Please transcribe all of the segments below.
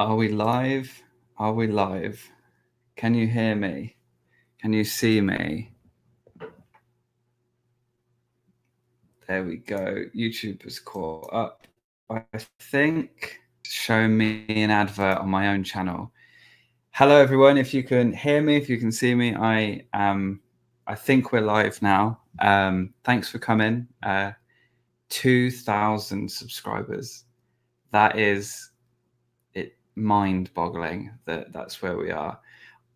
Are we live? Are we live? Can you hear me? Can you see me? There we go. YouTube has caught up, I think. Show me an advert on my own channel. Hello, everyone. If you can hear me, if you can see me, I think we're live now. Thanks for coming. 2,000 subscribers. That is mind-boggling that's where we are.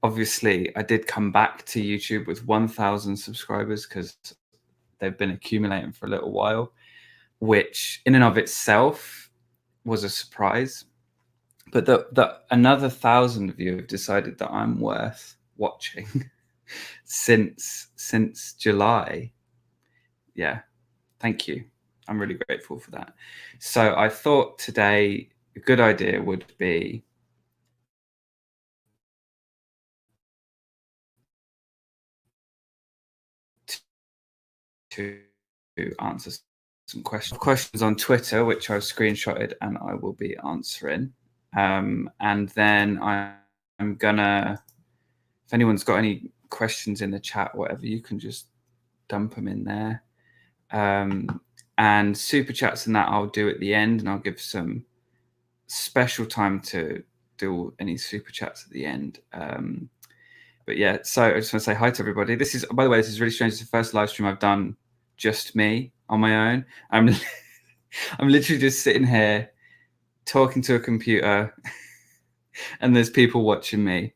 Obviously, I did come back to YouTube with 1,000 subscribers because they've been accumulating for a little while, which in and of itself was a surprise. But another 1,000 of you have decided that I'm worth watching since July. Yeah, thank you. I'm really grateful for that. So I thought today a good idea would be to answer some questions on Twitter, which I've screenshotted and I will be answering. And then I'm gonna, if anyone's got any questions in the chat, whatever, you can just dump them in there. And super chats and that I'll do at the end, and I'll give some special time to do any super chats at the end. But yeah, so I just want to say hi to everybody. This is, by the way, this is really strange. It's the first live stream I've done just me on my own. I'm literally just sitting here talking to a computer and there's people watching me.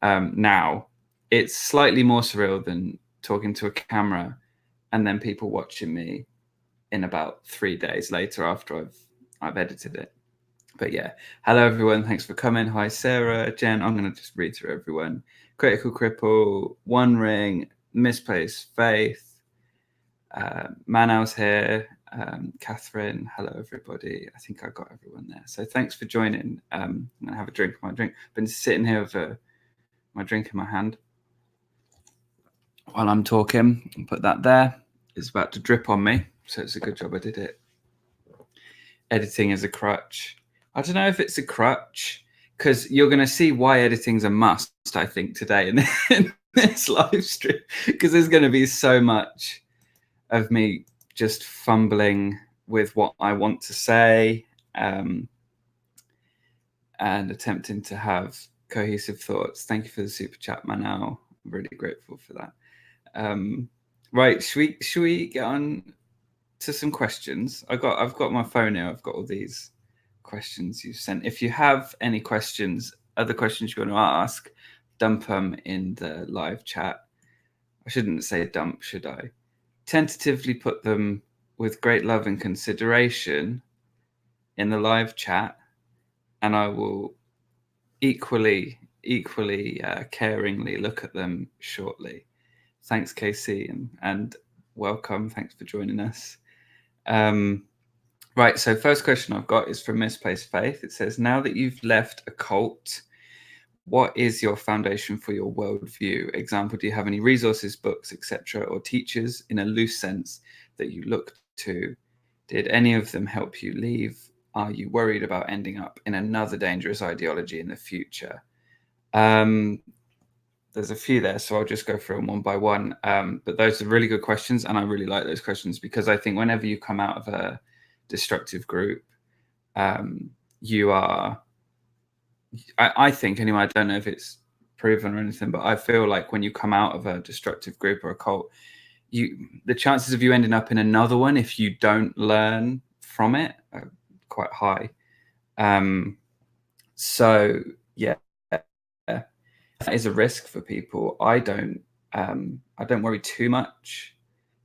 Now it's slightly more surreal than talking to a camera and then people watching me in about 3 days later after I've edited it. But yeah, hello everyone, thanks for coming. Hi Sarah, Jen, I'm going to just read through everyone. Critical Cripple, One Ring, Misplaced Faith, Manau's here, Catherine, hello everybody. I think I got everyone there. So thanks for joining. I'm going to have a drink of my drink. Been sitting here with my drink in my hand while I'm talking. I'll put that there. It's about to drip on me, so it's a good job I did it. Editing is a crutch. I don't know if it's a crutch, because you're going to see why editing's a must, I think, today in this live stream, because there's going to be so much of me just fumbling with what I want to say and attempting to have cohesive thoughts. Thank you for the super chat, Manal. I'm really grateful for that. Right, should we get on to some questions? I've got my phone here. I've got all these questions you've sent. If you have any questions, other questions you want to ask, dump them in the live chat. I shouldn't say dump, should I? Tentatively put them with great love and consideration in the live chat, and I will equally caringly look at them shortly. Thanks, Casey, and welcome. Thanks for joining us. Right, so first question I've got is from Misplaced Faith. It says, now that you've left a cult, what is your foundation for your worldview? Example, do you have any resources, books, etc., or teachers in a loose sense that you look to? Did any of them help you leave? Are you worried about ending up in another dangerous ideology in the future? There's a few there, so I'll just go through them one by one. But those are really good questions, and I really like those questions because I think whenever you come out of a destructive group, you are, I think anyway, I don't know if it's proven or anything, but I feel like when you come out of a destructive group or a cult, the chances of you ending up in another one if you don't learn from it are quite high. So yeah, that is a risk for people. I don't worry too much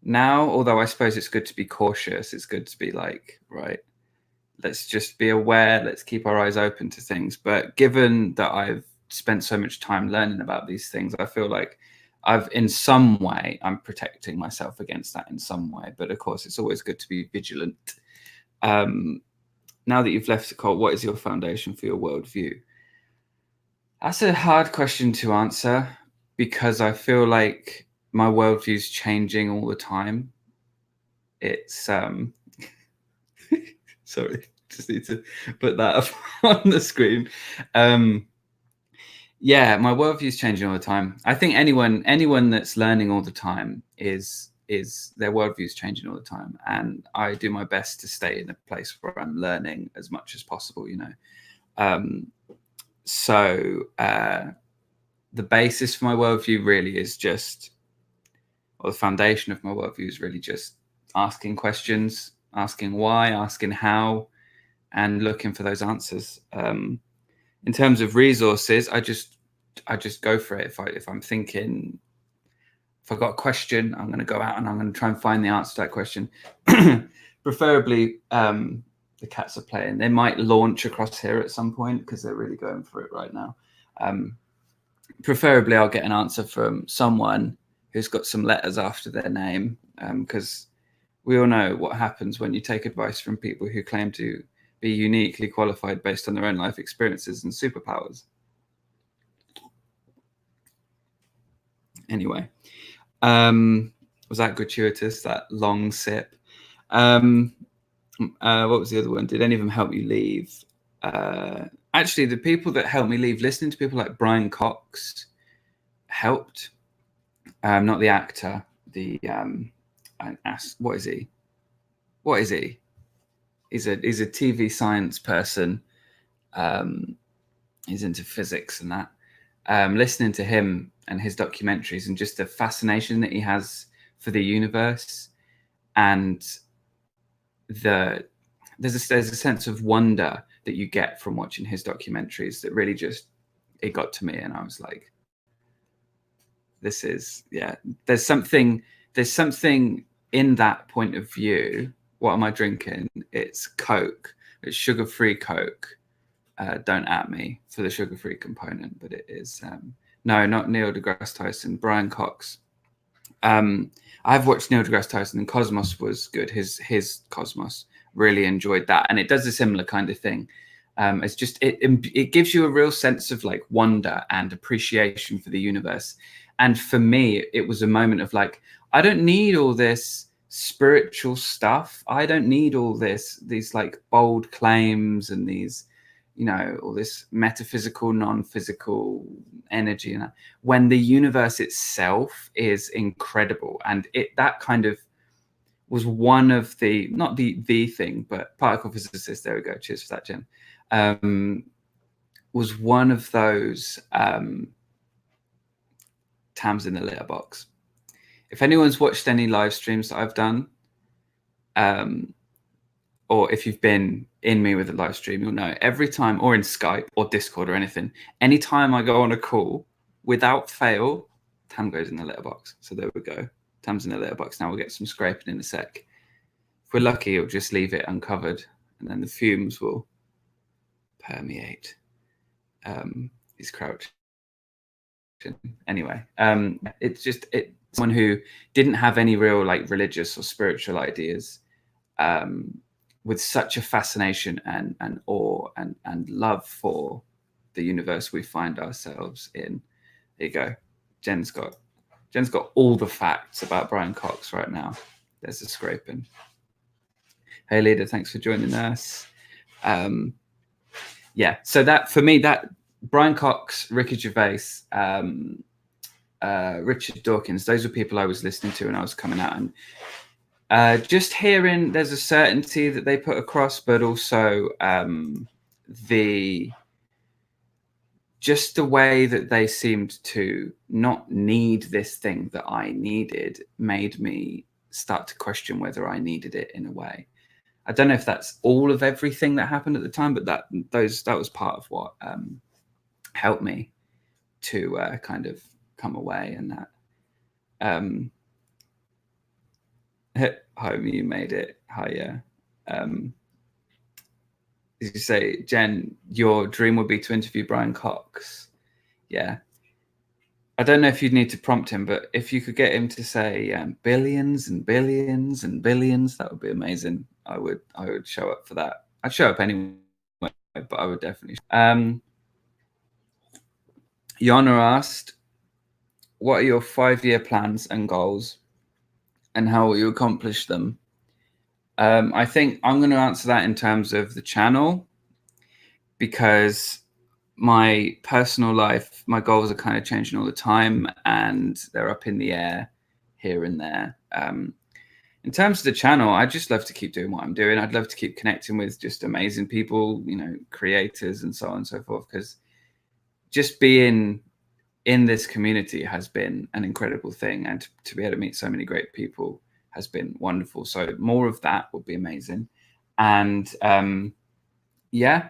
now, although I suppose it's good to be cautious. It's good to be like, right, let's just be aware, let's keep our eyes open to things. But given that I've spent so much time learning about these things, I feel like in some way, I'm protecting myself against that in some way. But of course, it's always good to be vigilant. Now that you've left the cult, what is your foundation for your worldview? That's a hard question to answer because I feel like my worldview is changing all the time. It's sorry, just need to put that up on the screen. Yeah, my worldview is changing all the time. I think anyone that's learning all the time is their worldview is changing all the time, and I do my best to stay in a place where I'm learning as much as possible. So the basis for my worldview really is just, or the foundation of my worldview is really just asking questions, asking why, asking how, and looking for those answers. In terms of resources, I just go for it. If I'm thinking, if I've got a question, I'm going to go out and I'm going to try and find the answer to that question. Preferably, the cats are playing. They might launch across here at some point because they're really going for it right now. Preferably, I'll get an answer from someone who's got some letters after their name, because we all know what happens when you take advice from people who claim to be uniquely qualified based on their own life experiences and superpowers. Anyway, was that gratuitous, that long sip? What was the other one? Did any of them help you leave? Actually, the people that helped me leave, listening to people like Brian Cox helped. Not the actor. I asked, what is he? What is he? He's a TV science person. He's into physics and that. Listening to him and his documentaries and just the fascination that he has for the universe, and there's a sense of wonder that you get from watching his documentaries that really just, it got to me, and I was like, this is, yeah, there's something in that point of view. What am I drinking? It's Coke. It's sugar-free Coke. Don't at me for the sugar-free component, but it is no, not Neil deGrasse Tyson, Brian Cox. I've watched Neil deGrasse Tyson, and Cosmos was good. His Cosmos, really enjoyed that, and it does a similar kind of thing. It's just it gives you a real sense of like wonder and appreciation for the universe. And for me, it was a moment of like, I don't need all this spiritual stuff. I don't need all these like bold claims and these, all this metaphysical, non-physical energy, and when the universe itself is incredible. And that kind of was one of the, not the thing, but particle physicist, there we go, cheers for that, Jen, was one of those Tams in the litter box. If anyone's watched any live streams that I've done, or if you've been in me with a live stream, you'll know every time, or in Skype or Discord or anything, anytime I go on a call, without fail, Tam goes in the litter box. So there we go. Tam's in the litter box. Now we'll get some scraping in a sec. If we're lucky, it'll just leave it uncovered, and then the fumes will permeate. He's crouched. Anyway, it's just someone who didn't have any real like religious or spiritual ideas, with such a fascination and awe and love for the universe we find ourselves in. There you go. Jen's got all the facts about Brian Cox right now. There's a scraping. Hey, leader, thanks for joining us. Yeah, so that for me, that Brian Cox, Ricky Gervais, Richard Dawkins, those were people I was listening to when I was coming out, and just hearing there's a certainty that they put across, but also just the way that they seemed to not need this thing that I needed made me start to question whether I needed it in a way. I don't know if that's all of everything that happened at the time, but that was part of what helped me to kind of come away. And that home, you made it. Hi, as you say, Jen, your dream would be to interview Brian Cox. Yeah. I don't know if you'd need to prompt him, but if you could get him to say billions and billions and billions, that would be amazing. I would show up for that. I'd show up anyway, but I would definitely. Yana asked, what are your 5-year plans and goals, and how will you accomplish them? I think I'm going to answer that in terms of the channel, because my personal life, my goals are kind of changing all the time, and they're up in the air here and there. In terms of the channel, I just love to keep doing what I'm doing. I'd love to keep connecting with just amazing people, you know, creators and so on and so forth, because just being in this community has been an incredible thing, and to be able to meet so many great people has been wonderful. So more of that would be amazing. And yeah,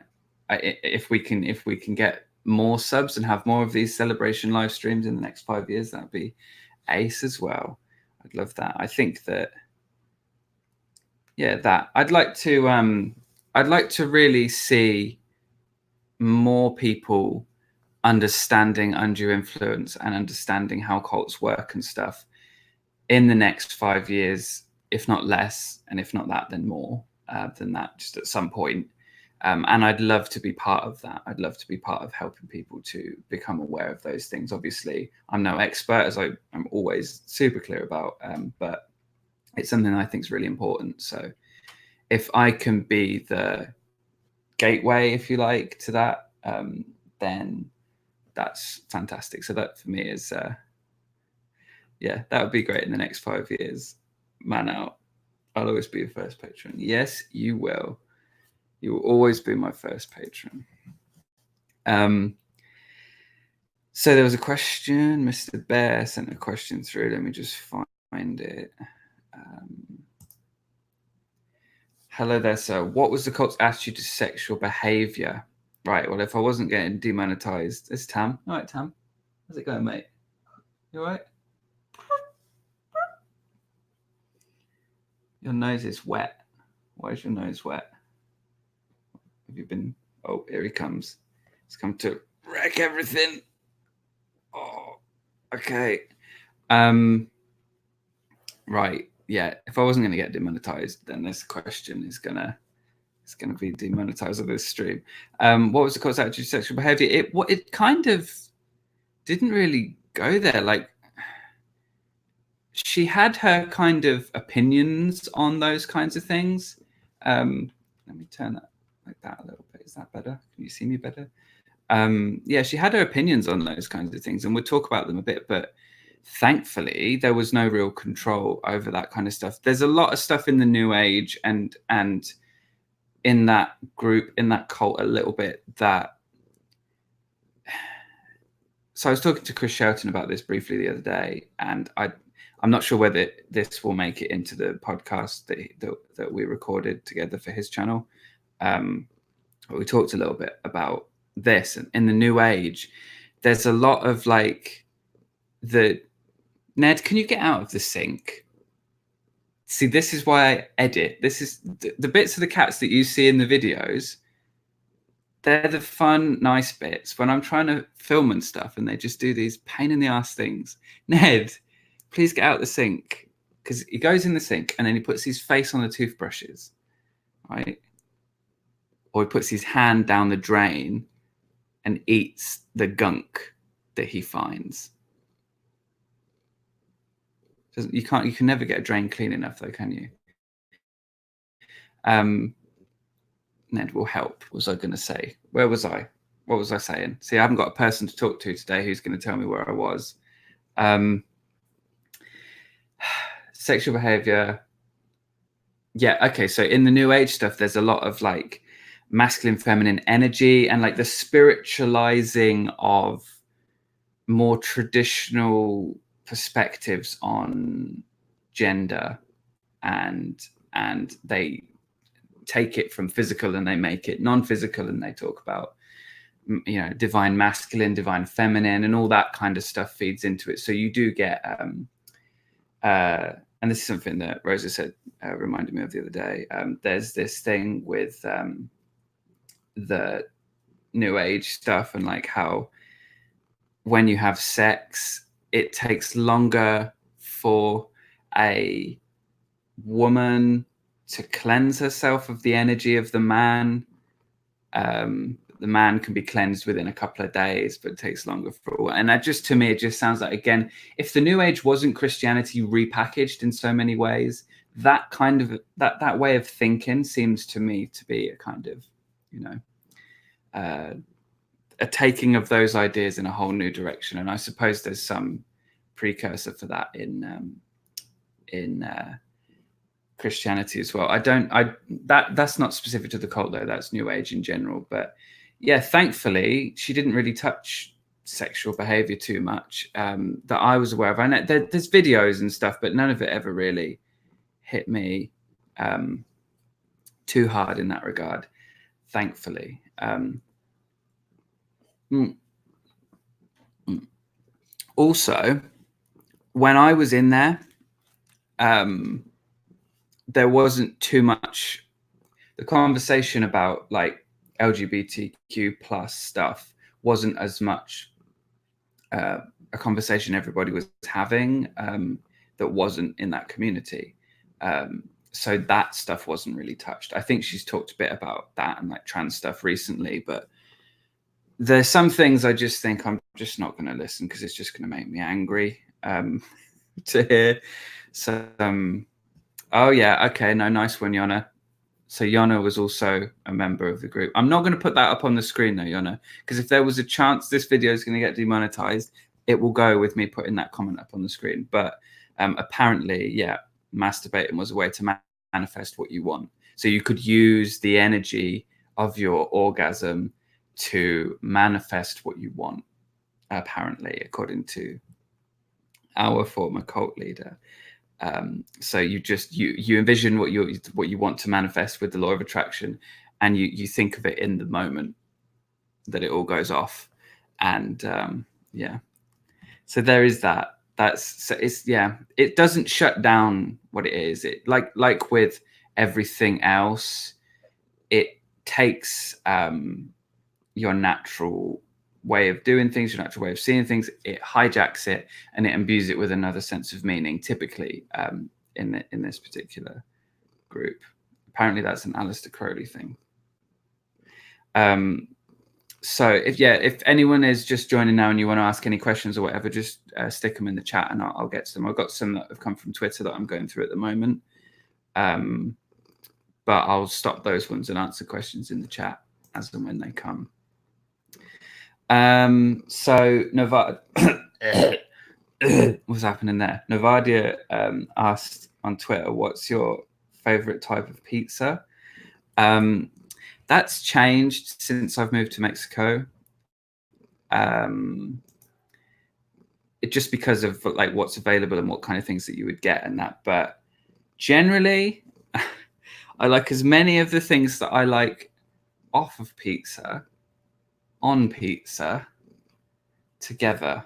if we can get more subs and have more of these celebration live streams in the next 5 years, that'd be ace as well. I'd love that. I think that, yeah, that I'd like to really see more people understanding undue influence and understanding how cults work and stuff in the next 5 years, if not less, and if not that, then more than that, just at some point. And I'd love to be part of that. I'd love to be part of helping people to become aware of those things. Obviously, I'm no expert, as I'm always super clear about, but it's something I think is really important. So if I can be the gateway, if you like, to that, then that's fantastic. So that for me is, yeah, that would be great in the next 5 years. Man out. I'll always be your first patron. Yes, you will. You will always be my first patron. So there was a question. Mr. Bear sent a question through. Let me just find it. Hello there, sir. What was the cult's attitude to sexual behavior? Right. Well, if I wasn't getting demonetized, it's Tam. All right, Tam. How's it going, mate? You all right? Your nose is wet. Why is your nose wet? Have you been? Oh, here he comes. He's come to wreck everything. Oh, okay. Right. Yeah. If I wasn't going to get demonetized, then this question is gonna be demonetized of this stream. What was the cult's attitude to sexual behavior? It kind of didn't really go there. Like, she had her kind of opinions on those kinds of things. Let me turn that like that a little bit. Is that better? Can you see me better? Yeah, she had her opinions on those kinds of things, and we'll talk about them a bit, but thankfully there was no real control over that kind of stuff. There's a lot of stuff in the New Age and in that group, in that cult a little bit, that, so I was talking to Chris Shelton about this briefly the other day, and I'm not sure whether this will make it into the podcast that we recorded together for his channel. But we talked a little bit about this. And in the New Age, there's a lot of like Ned, can you get out of the sink? See, this is why I edit. This is the bits of the cats that you see in the videos. They're the fun, nice bits when I'm trying to film and stuff, and they just do these pain in the ass things. Ned, please get out the sink, because he goes in the sink and then he puts his face on the toothbrushes, right? Or he puts his hand down the drain and eats the gunk that he finds. You can never get a drain clean enough, though, can you? Ned will help. What was I going to say? Where was I? What was I saying? See, I haven't got a person to talk to today who's going to tell me where I was. Sexual behavior. Yeah, okay. So in the New Age stuff, there's a lot of like masculine, feminine energy, and like the spiritualizing of more traditional perspectives on gender, and they take it from physical and they make it non-physical, and they talk about, you know, divine masculine, divine feminine, and all that kind of stuff feeds into it. So you do get and this is something that Rosa said, reminded me of the other day. There's this thing with the New Age stuff, and like how when you have sex, it takes longer for a woman to cleanse herself of the energy of the man. The man can be cleansed within a couple of days, but it takes longer for a while. And that just, to me, it just sounds like, again, if the New Age wasn't Christianity repackaged in so many ways, that kind of that way of thinking seems to me to be a kind of, you know, a taking of those ideas in a whole new direction. And I suppose there's some precursor for that in Christianity as well. That's not specific to the cult though. That's New Age in general. But yeah, thankfully she didn't really touch sexual behavior too much that I was aware of. I know there's videos and stuff, but none of it ever really hit me too hard in that regard, thankfully. Also, when I was in there, there wasn't too much. The conversation about like LGBTQ plus stuff wasn't as much a conversation everybody was having that wasn't in that community. So that stuff wasn't really touched. I think she's talked a bit about that and like trans stuff recently, but there's some things I just think I'm just not going to listen because it's just going to make me angry to hear. So, oh yeah, okay, no, nice one, Yona. So Yona was also a member of the group. I'm not going to put that up on the screen though, Yona, because if there was a chance this video is going to get demonetized, it will go with me putting that comment up on the screen. But apparently, yeah, masturbating was a way to manifest what you want. So you could use the energy of your orgasm to manifest what you want, apparently, according to our former cult leader. So you envision what you want to manifest with the law of attraction, and you think of it in the moment that it all goes off. And yeah, so there is that. It doesn't shut down what it is. It like with everything else, it takes your natural way of doing things, your natural way of seeing things, it hijacks it and it imbues it with another sense of meaning, typically in this particular group. Apparently that's an Aleister Crowley thing. So if anyone is just joining now and you want to ask any questions or whatever, just stick them in the chat and I'll get to them. I've got some that have come from Twitter that I'm going through at the moment. But I'll stop those ones and answer questions in the chat as and when they come. So Novada, what's happening there? Novadia asked on Twitter, what's your favorite type of pizza? That's changed since I've moved to Mexico. It just because of like what's available and what kind of things that you would get and that. But generally, I like as many of the things that I like off of pizza on pizza together.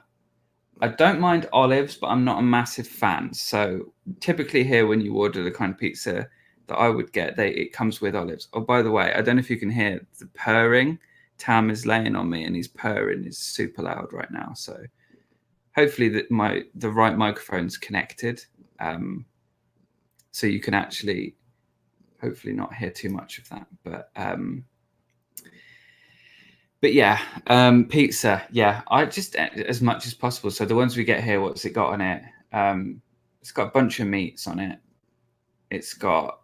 I don't mind olives, but I'm not a massive fan. So typically here, when you order the kind of pizza that I would get, it comes with olives. Oh, by the way, I don't know if you can hear the purring. Tam is laying on me and he's purring. Is super loud right now. So hopefully the right microphone's connected, so you can actually hopefully not hear too much of that. But yeah, pizza. Yeah, I just as much as possible. So the ones we get here, what's it got on it? It's got a bunch of meats on it. It's got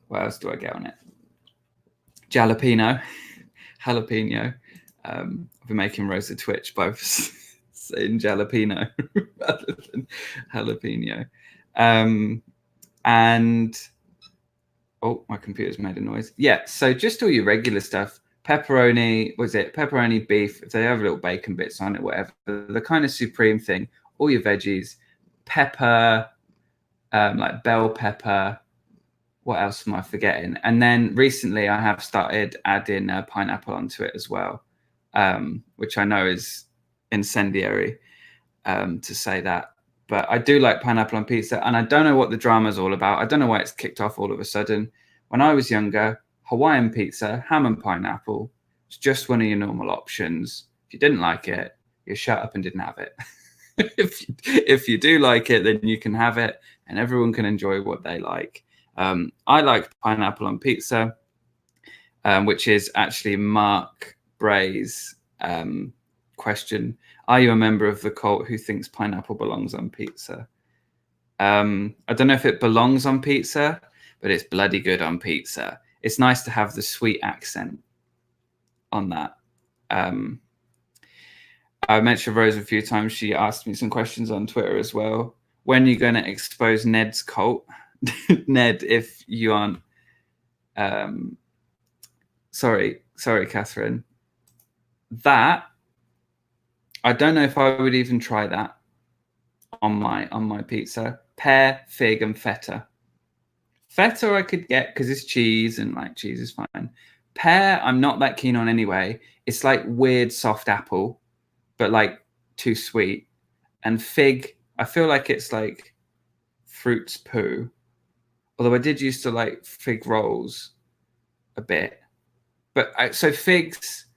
what else do I get on it? Jalapeno. I've been making Rosa twitch by saying jalapeno rather than jalapeno. And oh, my computer's made a noise. Yeah, so just all your regular stuff. Pepperoni, pepperoni, beef, if they have little bacon bits on it, whatever. The kind of supreme thing, all your veggies, pepper, like bell pepper. What else am I forgetting? And then recently I have started adding pineapple onto it as well, which I know is incendiary to say that. But I do like pineapple on pizza, and I don't know what the drama's all about. I don't know why it's kicked off all of a sudden. When I was younger, Hawaiian pizza, ham and pineapple, was just one of your normal options. If you didn't like it, you shut up and didn't have it. If you do like it, then you can have it, and everyone can enjoy what they like. I like pineapple on pizza, which is actually Mark Bray's question. Are you a member of the cult who thinks pineapple belongs on pizza? I don't know if it belongs on pizza, but it's bloody good on pizza. It's nice to have the sweet accent on that. I mentioned Rose a few times. She asked me some questions on Twitter as well. When are you going to expose Ned's cult? Ned, if you aren't... sorry, Catherine. That, I don't know if I would even try that on my pizza. Pear, fig, and feta. Feta I could get because it's cheese and like cheese is fine. Pear, I'm not that keen on anyway. It's like weird soft apple, but like too sweet. And fig, I feel like it's like fruit's poo. Although I did used to like fig rolls a bit. But so figs,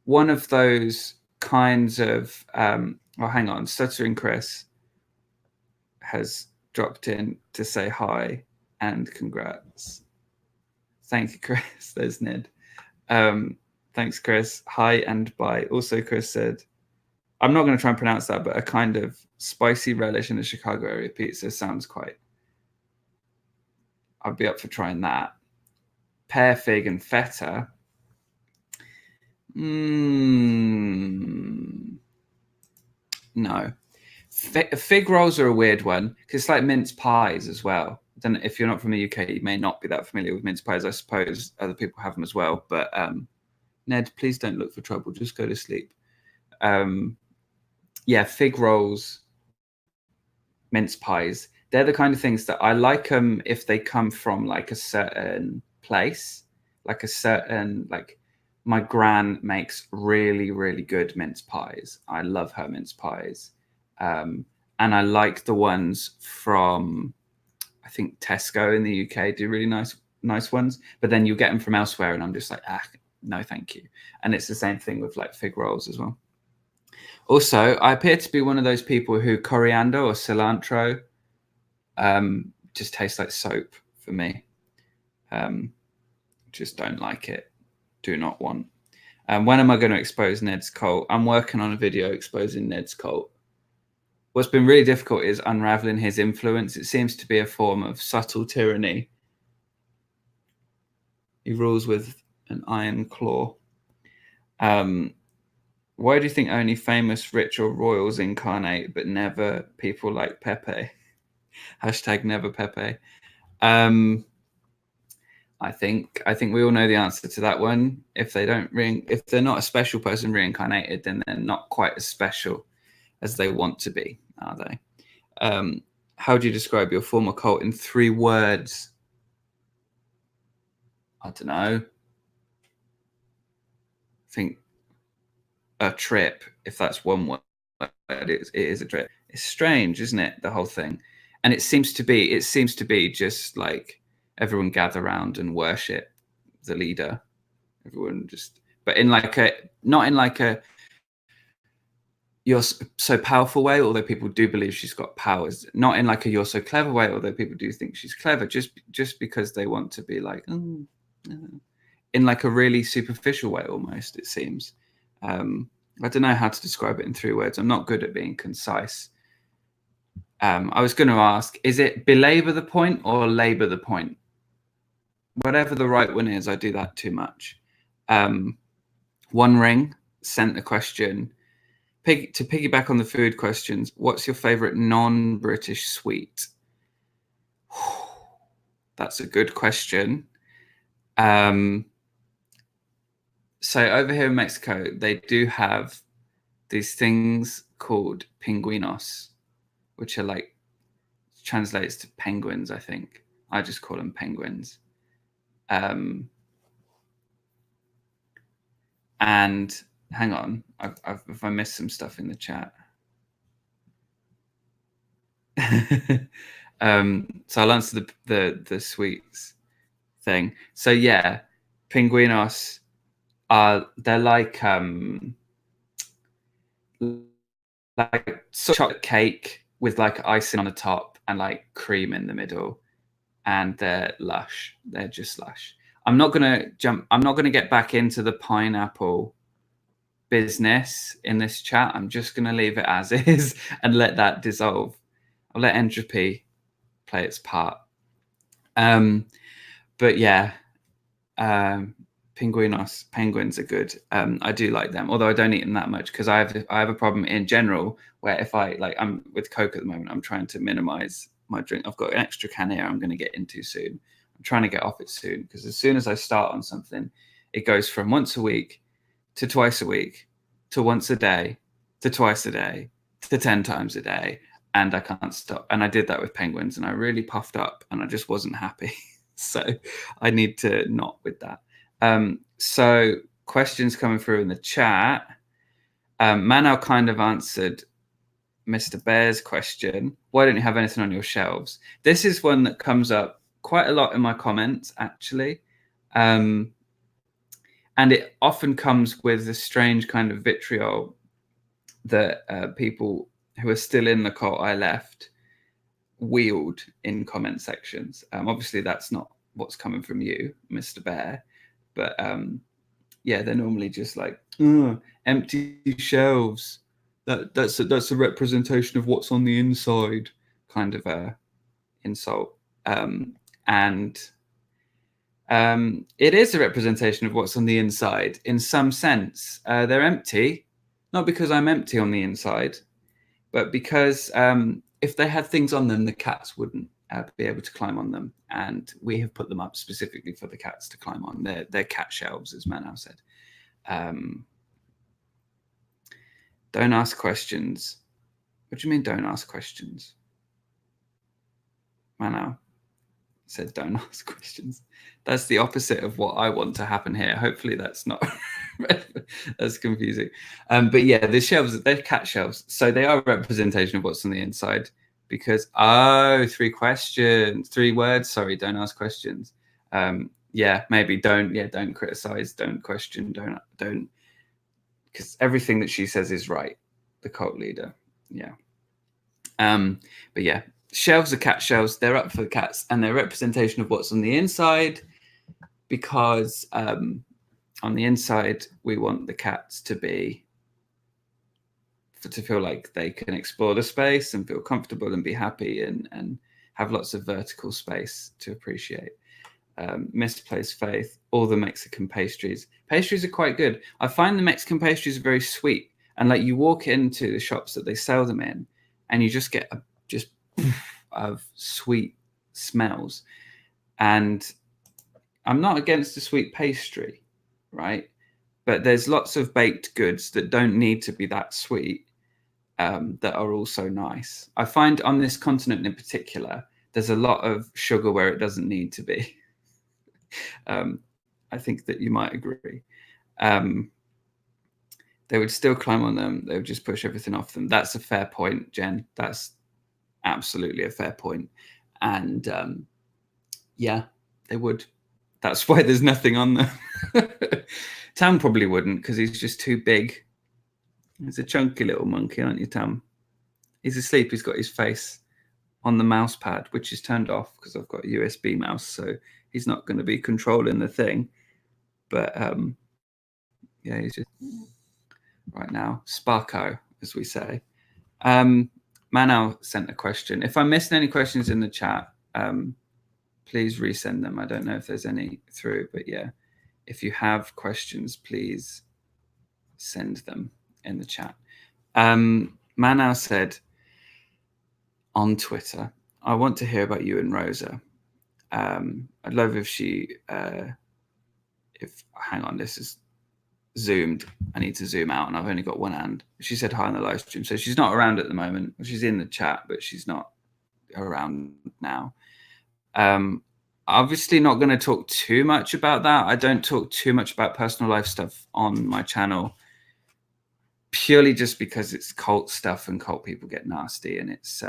one of those kinds of, oh, hang on, Stuttering Chris has dropped in to say hi and congrats. Thank you, Chris. There's Ned. Thanks, Chris. Hi and bye. Also, Chris said, I'm not going to try and pronounce that, but a kind of spicy relish in the Chicago area pizza sounds quite... I'd be up for trying that. Pear, fig, and feta. No. Fig rolls are a weird one because it's like mince pies as well. Then if you're not from the UK, you may not be that familiar with mince pies. I suppose other people have them as well. But Ned, please don't look for trouble. Just go to sleep. Yeah, fig rolls, mince pies. They're the kind of things that I like them if they come from like a certain place, like a certain, like my gran makes really, really good mince pies. I love her mince pies. And I like the ones from, I think Tesco in the UK do really nice ones, but then you get them from elsewhere and I'm just like, no, thank you. And it's the same thing with like fig rolls as well. Also, I appear to be one of those people who coriander or cilantro just tastes like soap for me. Just don't like it. Do not want. When am I going to expose Ned's cult? I'm working on a video exposing Ned's cult. What's been really difficult is unraveling his influence. It seems to be a form of subtle tyranny. He rules with an iron claw. Why do you think only famous, rich, or royals incarnate, but never people like Pepe? Hashtag never Pepe. I think we all know the answer to that one. If they're not a special person reincarnated, then they're not quite as special as they want to be, are they? How do you describe your former cult in 3 words? I don't know. I think a trip, if that's one word, it is a trip. It's strange, isn't it? The whole thing. And it seems to be just like everyone gather around and worship the leader. Everyone just, but in like not in like a you're so powerful way, although people do believe she's got powers. Not in like a you're so clever way, although people do think she's clever, just because they want to be like, in like a really superficial way almost, it seems. I don't know how to describe it in 3 words. I'm not good at being concise. I was going to ask, is it belabor the point or labor the point? Whatever the right one is, I do that too much. One Ring sent a question. To piggyback on the food questions, what's your favorite non-British sweet? That's a good question. So over here in Mexico, they do have these things called pingüinos, which are like, translates to penguins, I think. I just call them penguins. And hang on, if I missed some stuff in the chat. So I'll answer the sweets thing. So yeah, pingüinos they're like chocolate cake with like icing on the top and like cream in the middle, and they're lush. They're just lush. I'm not gonna get back into the pineapple business in this chat. I'm just gonna leave it as is and let that dissolve. I'll let entropy play its part. But yeah, penguins are good. I do like them, although I don't eat them that much because I have a problem in general where if I'm with Coke at the moment, I'm trying to minimize my drink. I've got an extra can here I'm going to get into soon. I'm trying to get off it soon because as soon as I start on something, it goes from once a week to twice a week to once a day to twice a day to 10 times a day, and I can't stop. And I did that with penguins and I really puffed up and I just wasn't happy. So I need to not with that. So questions coming through in the chat. Manal kind of answered Mr. Bear's question. Why don't you have anything on your shelves? This is one that comes up quite a lot in my comments, actually. And it often comes with a strange kind of vitriol that people who are still in the cult I left wield in comment sections. Obviously, that's not what's coming from you, Mr. Bear. But yeah, they're normally just like empty shelves. That's a representation of what's on the inside, kind of a insult. And it is a representation of what's on the inside in some sense. They're empty, not because I'm empty on the inside, but because if they had things on them, the cats wouldn't be able to climb on them, and we have put them up specifically for the cats to climb on. They're cat shelves, as Manal said. Don't ask questions. What do you mean, don't ask questions? Manal said, don't ask questions. That's the opposite of what I want to happen here. Hopefully that's not that's confusing. But yeah, the shelves, they're cat shelves. So they are a representation of what's on the inside. Because 3 questions, 3 words. Sorry, don't ask questions. Yeah, maybe don't criticize, don't question, don't, because everything that she says is right. The cult leader, yeah. But yeah, shelves are cat shelves. They're up for the cats, and they're a representation of what's on the inside. Because on the inside, we want the cats to feel like they can explore the space and feel comfortable and be happy and have lots of vertical space to appreciate. Misplaced faith, all the Mexican pastries. Pastries are quite good. I find the Mexican pastries are very sweet. And like you walk into the shops that they sell them in and you just get of sweet smells. And I'm not against a sweet pastry, right? But there's lots of baked goods that don't need to be that sweet. That are also nice. I find on this continent in particular, there's a lot of sugar where it doesn't need to be. I think that you might agree. They would still climb on them. They would just push everything off them. That's a fair point, Jen. That's absolutely a fair point. And yeah, they would. That's why there's nothing on them. Tam probably wouldn't because he's just too big. He's a chunky little monkey, aren't you, Tam? He's asleep. He's got his face on the mouse pad, which is turned off because I've got a USB mouse, so he's not going to be controlling the thing. But yeah, he's just right now. Sparko, as we say. Manal sent a question. If I'm missing any questions in the chat, please resend them. I don't know if there's any through, but yeah, if you have questions, please send them in the chat. Manal said on Twitter, I want to hear about you and Rosa. I'd love if she, hang on, this is zoomed. I need to zoom out and I've only got one hand. She said hi on the live stream. So she's not around at the moment. She's in the chat, but she's not around now. Obviously not going to talk too much about that. I don't talk too much about personal life stuff on my channel, purely just because it's cult stuff and cult people get nasty, and it's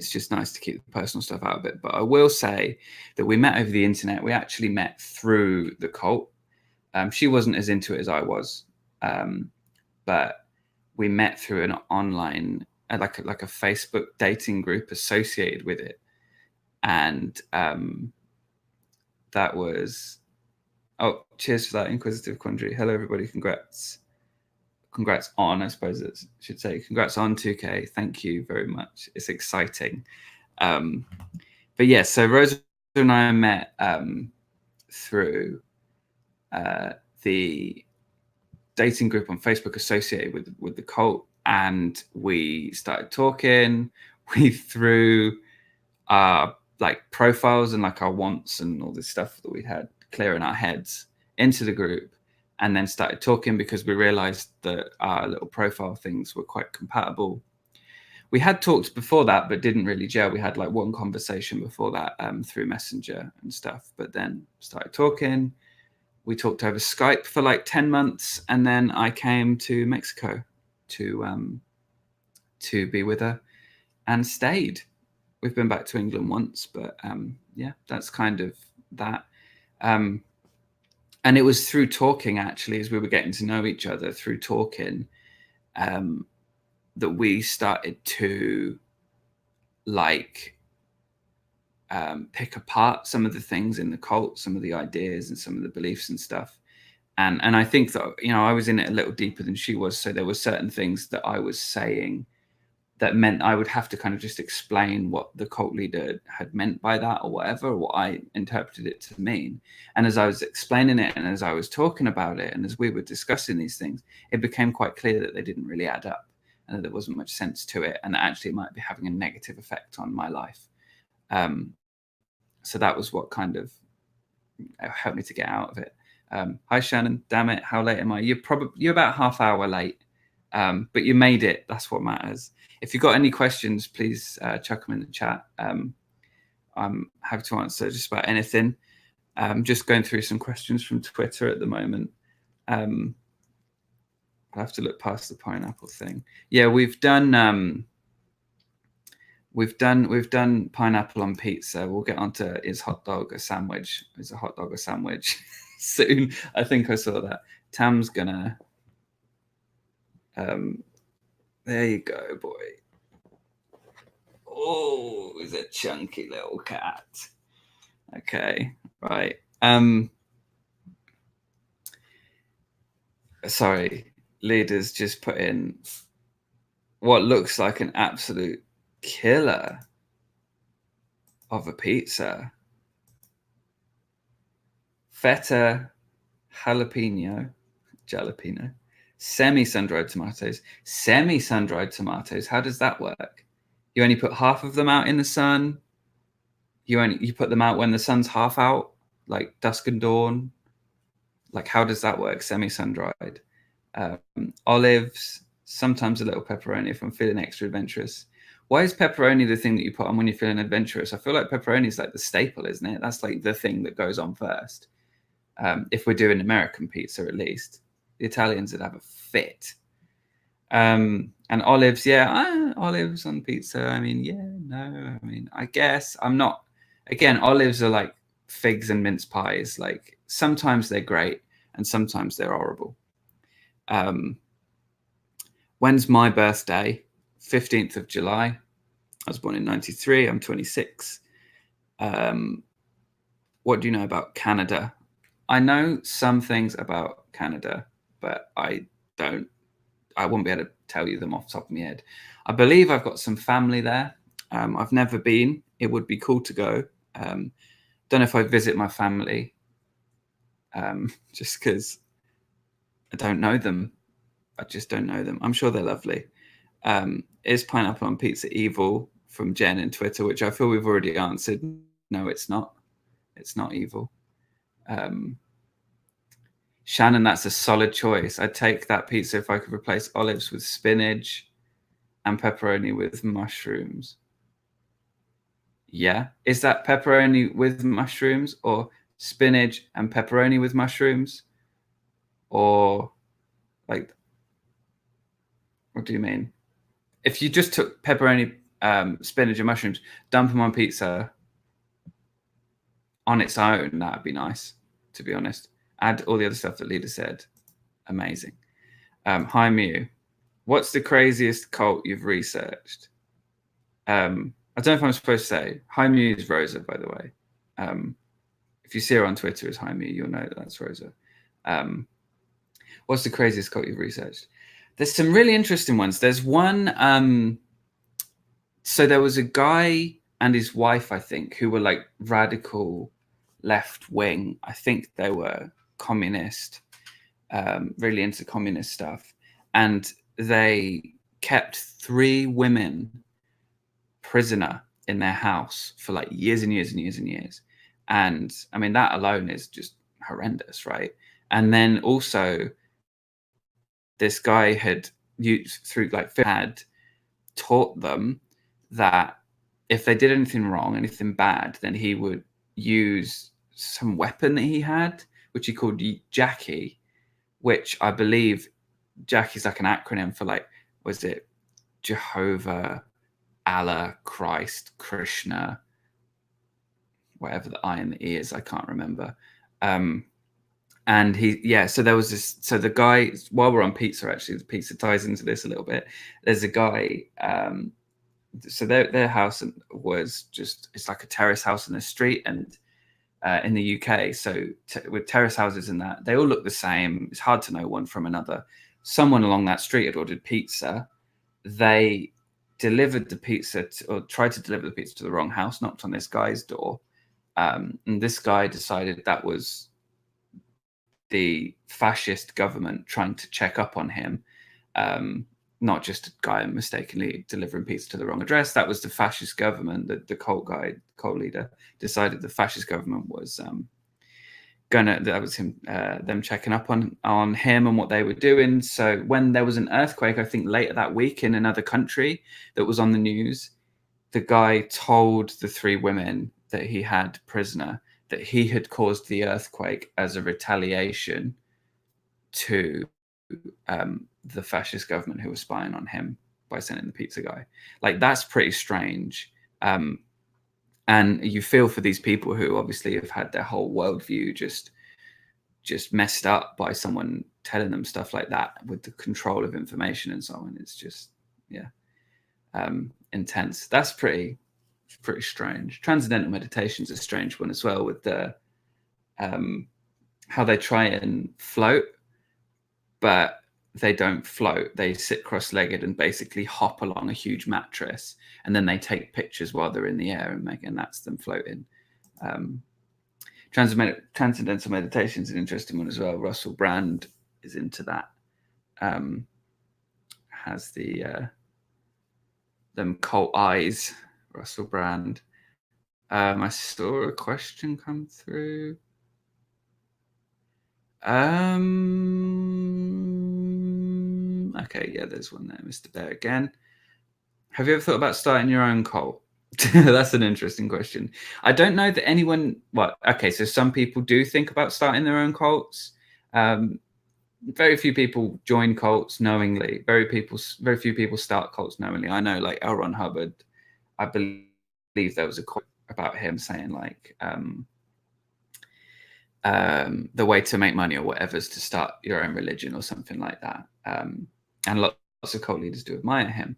just nice to keep the personal stuff out of it. But I will say that we met over the internet. We actually met through the cult. She wasn't as into it as I was, but we met through an online, like a Facebook dating group associated with it. And that was, oh, cheers for that, Inquisitive Quandary. Hello, everybody. Congrats on, I suppose it should say. Congrats on 2K. Thank you very much. It's exciting. But yeah, so Rosa and I met through the dating group on Facebook associated with the cult, and we started talking. We threw our like profiles and like our wants and all this stuff that we had clear in our heads into the group, and then started talking because we realized that our little profile things were quite compatible. We had talked before that, but didn't really gel. We had like one conversation before that through Messenger and stuff, but then started talking. We talked over Skype for like 10 months, and then I came to Mexico to be with her and stayed. We've been back to England once, but yeah, that's kind of that. And it was through talking, actually, as we were getting to know each other through talking, that we started to like pick apart some of the things in the cult, some of the ideas and some of the beliefs and stuff. And I think that, you know, I was in it a little deeper than she was. So there were certain things that I was saying that meant I would have to kind of just explain what the cult leader had meant by that or whatever, or what I interpreted it to mean. And as I was explaining it and as I was talking about it and as we were discussing these things, it became quite clear that they didn't really add up and that there wasn't much sense to it, and that actually it might be having a negative effect on my life. So that was what kind of helped me to get out of it. Hi, Shannon. Damn it. How late am I? You're about half hour late, but you made it. That's what matters. If you've got any questions, please chuck them in the chat. I'm happy to answer just about anything. Just going through some questions from Twitter at the moment. I have to look past the pineapple thing. Yeah, we've done pineapple on pizza. We'll get onto is hot dog a sandwich? Is a hot dog a sandwich? Soon. I think I saw that. Tam's gonna there you go, boy. Oh, he's a chunky little cat. Okay, right. Sorry, leaders just put in what looks like an absolute killer of a pizza. Feta, jalapeno, semi-sun-dried tomatoes. Semi-sun-dried tomatoes. How does that work? You only put half of them out in the sun. You put them out when the sun's half out, like dusk and dawn. Like, how does that work? Semi-sun-dried. Olives, sometimes a little pepperoni if I'm feeling extra adventurous. Why is pepperoni the thing that you put on when you're feeling adventurous? I feel like pepperoni is like the staple, isn't it? That's like the thing that goes on first. If we're doing American pizza, at least. The Italians would have a fit. And olives, yeah, olives on pizza. I mean, yeah, no, I mean, I guess I'm not. Again, olives are like figs and mince pies. Like, sometimes they're great and sometimes they're horrible. When's my birthday? 15th of July. I was born in 93. I'm 26. What do you know about Canada? I know some things about Canada, but I won't be able to tell you them off the top of my head. I believe I've got some family there. I've never been. It would be cool to go. Don't know if I visit my family, just because I don't know them. I just don't know them. I'm sure they're lovely. Is pineapple on pizza evil? From Jen in Twitter, which I feel we've already answered. No, it's not. It's not evil. Shannon, that's a solid choice. I'd take that pizza if I could replace olives with spinach and pepperoni with mushrooms. Yeah. Is that pepperoni with mushrooms or spinach and pepperoni with mushrooms? Or like, what do you mean? If you just took pepperoni, spinach and mushrooms, dump them on pizza on its own, that'd be nice, to be honest. Add all the other stuff that Lida said. Amazing. Hi, Mew. What's the craziest cult you've researched? I don't know if I'm supposed to say. Hi, Mew is Rosa, by the way. If you see her on Twitter as Hi, Mew, you'll know that's Rosa. What's the craziest cult you've researched? There's some really interesting ones. There's one. So there was a guy and his wife, I think, who were like radical left wing. I think they were communist, really into communist stuff, and they kept 3 women prisoner in their house for like years and years and years and years. And I mean, that alone is just horrendous, right? And then also, this guy had used through like had taught them that if they did anything wrong, anything bad, then he would use some weapon that he had, which he called Jackie, which I believe Jackie's like an acronym for like, was it Jehovah, Allah, Christ, Krishna, whatever the I and the E is, I can't remember. And so there was this, so the guy, while we're on pizza, actually, the pizza ties into this a little bit. There's a guy, so their house was just, it's like a terrace house in the street, and in the UK. So with terrace houses and that, they all look the same. It's hard to know one from another. Someone along that street had ordered pizza. They delivered the pizza or tried to deliver the pizza to the wrong house, knocked on this guy's door. And this guy decided that was the fascist government trying to check up on him, not just a guy mistakenly delivering pizza to the wrong address. That was the fascist government. The cult leader decided the fascist government was that was him, them checking up on him and what they were doing. So when there was an earthquake, I think later that week in another country that was on the news, the guy told the 3 women that he had prisoner that he had caused the earthquake as a retaliation to the fascist government who was spying on him by sending the pizza guy. Like, that's pretty strange. And you feel for these people who obviously have had their whole worldview just messed up by someone telling them stuff like that with the control of information and so on. It's just, intense. That's pretty strange. Transcendental meditation's a strange one as well, with the how they try and float, but they don't float. They sit cross-legged and basically hop along a huge mattress, and then they take pictures while they're in the air, and that's them floating. Transcendental meditation is an interesting one as well. Russell Brand is into that. Has the them cult eyes, Russell Brand. I saw a question come through. Okay, yeah, there's one there, Mr. Bear again. Have you ever thought about starting your own cult? That's an interesting question. I don't know that anyone. Well, okay, so some people do think about starting their own cults. Very few people join cults knowingly. Very few people start cults knowingly. I know, like L. Ron Hubbard. I believe there was a quote about him saying like, the way to make money or whatever is to start your own religion or something like that. And lots of cult leaders do admire him.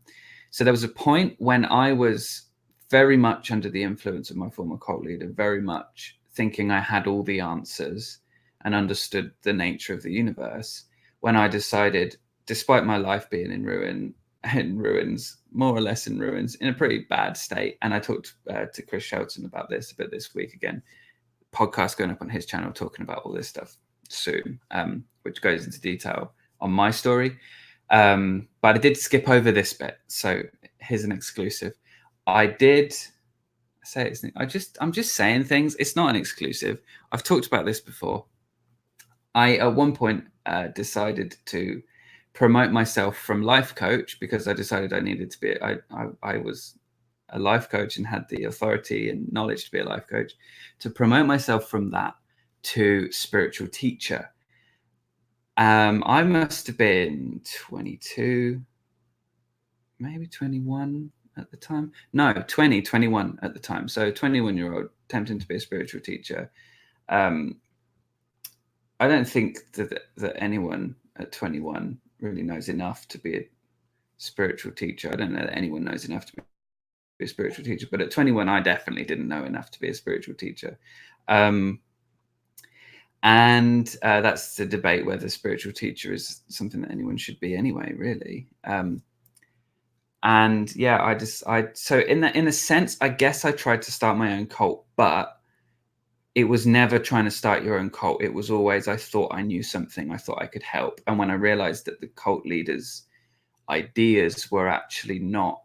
So there was a point when I was very much under the influence of my former cult leader, very much thinking I had all the answers and understood the nature of the universe, when I decided, despite my life being in ruins, more or less in ruins, in a pretty bad state. And I talked to Chris Shelton about this a bit this week again. Podcast going up on his channel talking about all this stuff soon, which goes into detail on my story. But I did skip over this bit, so here's an exclusive. I'm just saying things. It's not an exclusive. I've talked about this before. I at one point decided to promote myself from life coach because I decided I needed to be. I was a life coach and had the authority and knowledge to be a life coach, to promote myself from that to spiritual teacher. I must have been 22, maybe 21 at the time. No, 21 at the time. So 21-year-old attempting to be a spiritual teacher. I don't think that anyone at 21 really knows enough to be a spiritual teacher. I don't know that anyone knows enough to be a spiritual teacher, but at 21 I definitely didn't know enough to be a spiritual teacher. And that's the debate whether spiritual teacher is something that anyone should be anyway, really. And yeah, so in a sense, I guess I tried to start my own cult, but it was never trying to start your own cult. It was always, I thought I knew something. I thought I could help. And when I realized that the cult leaders' ideas were actually not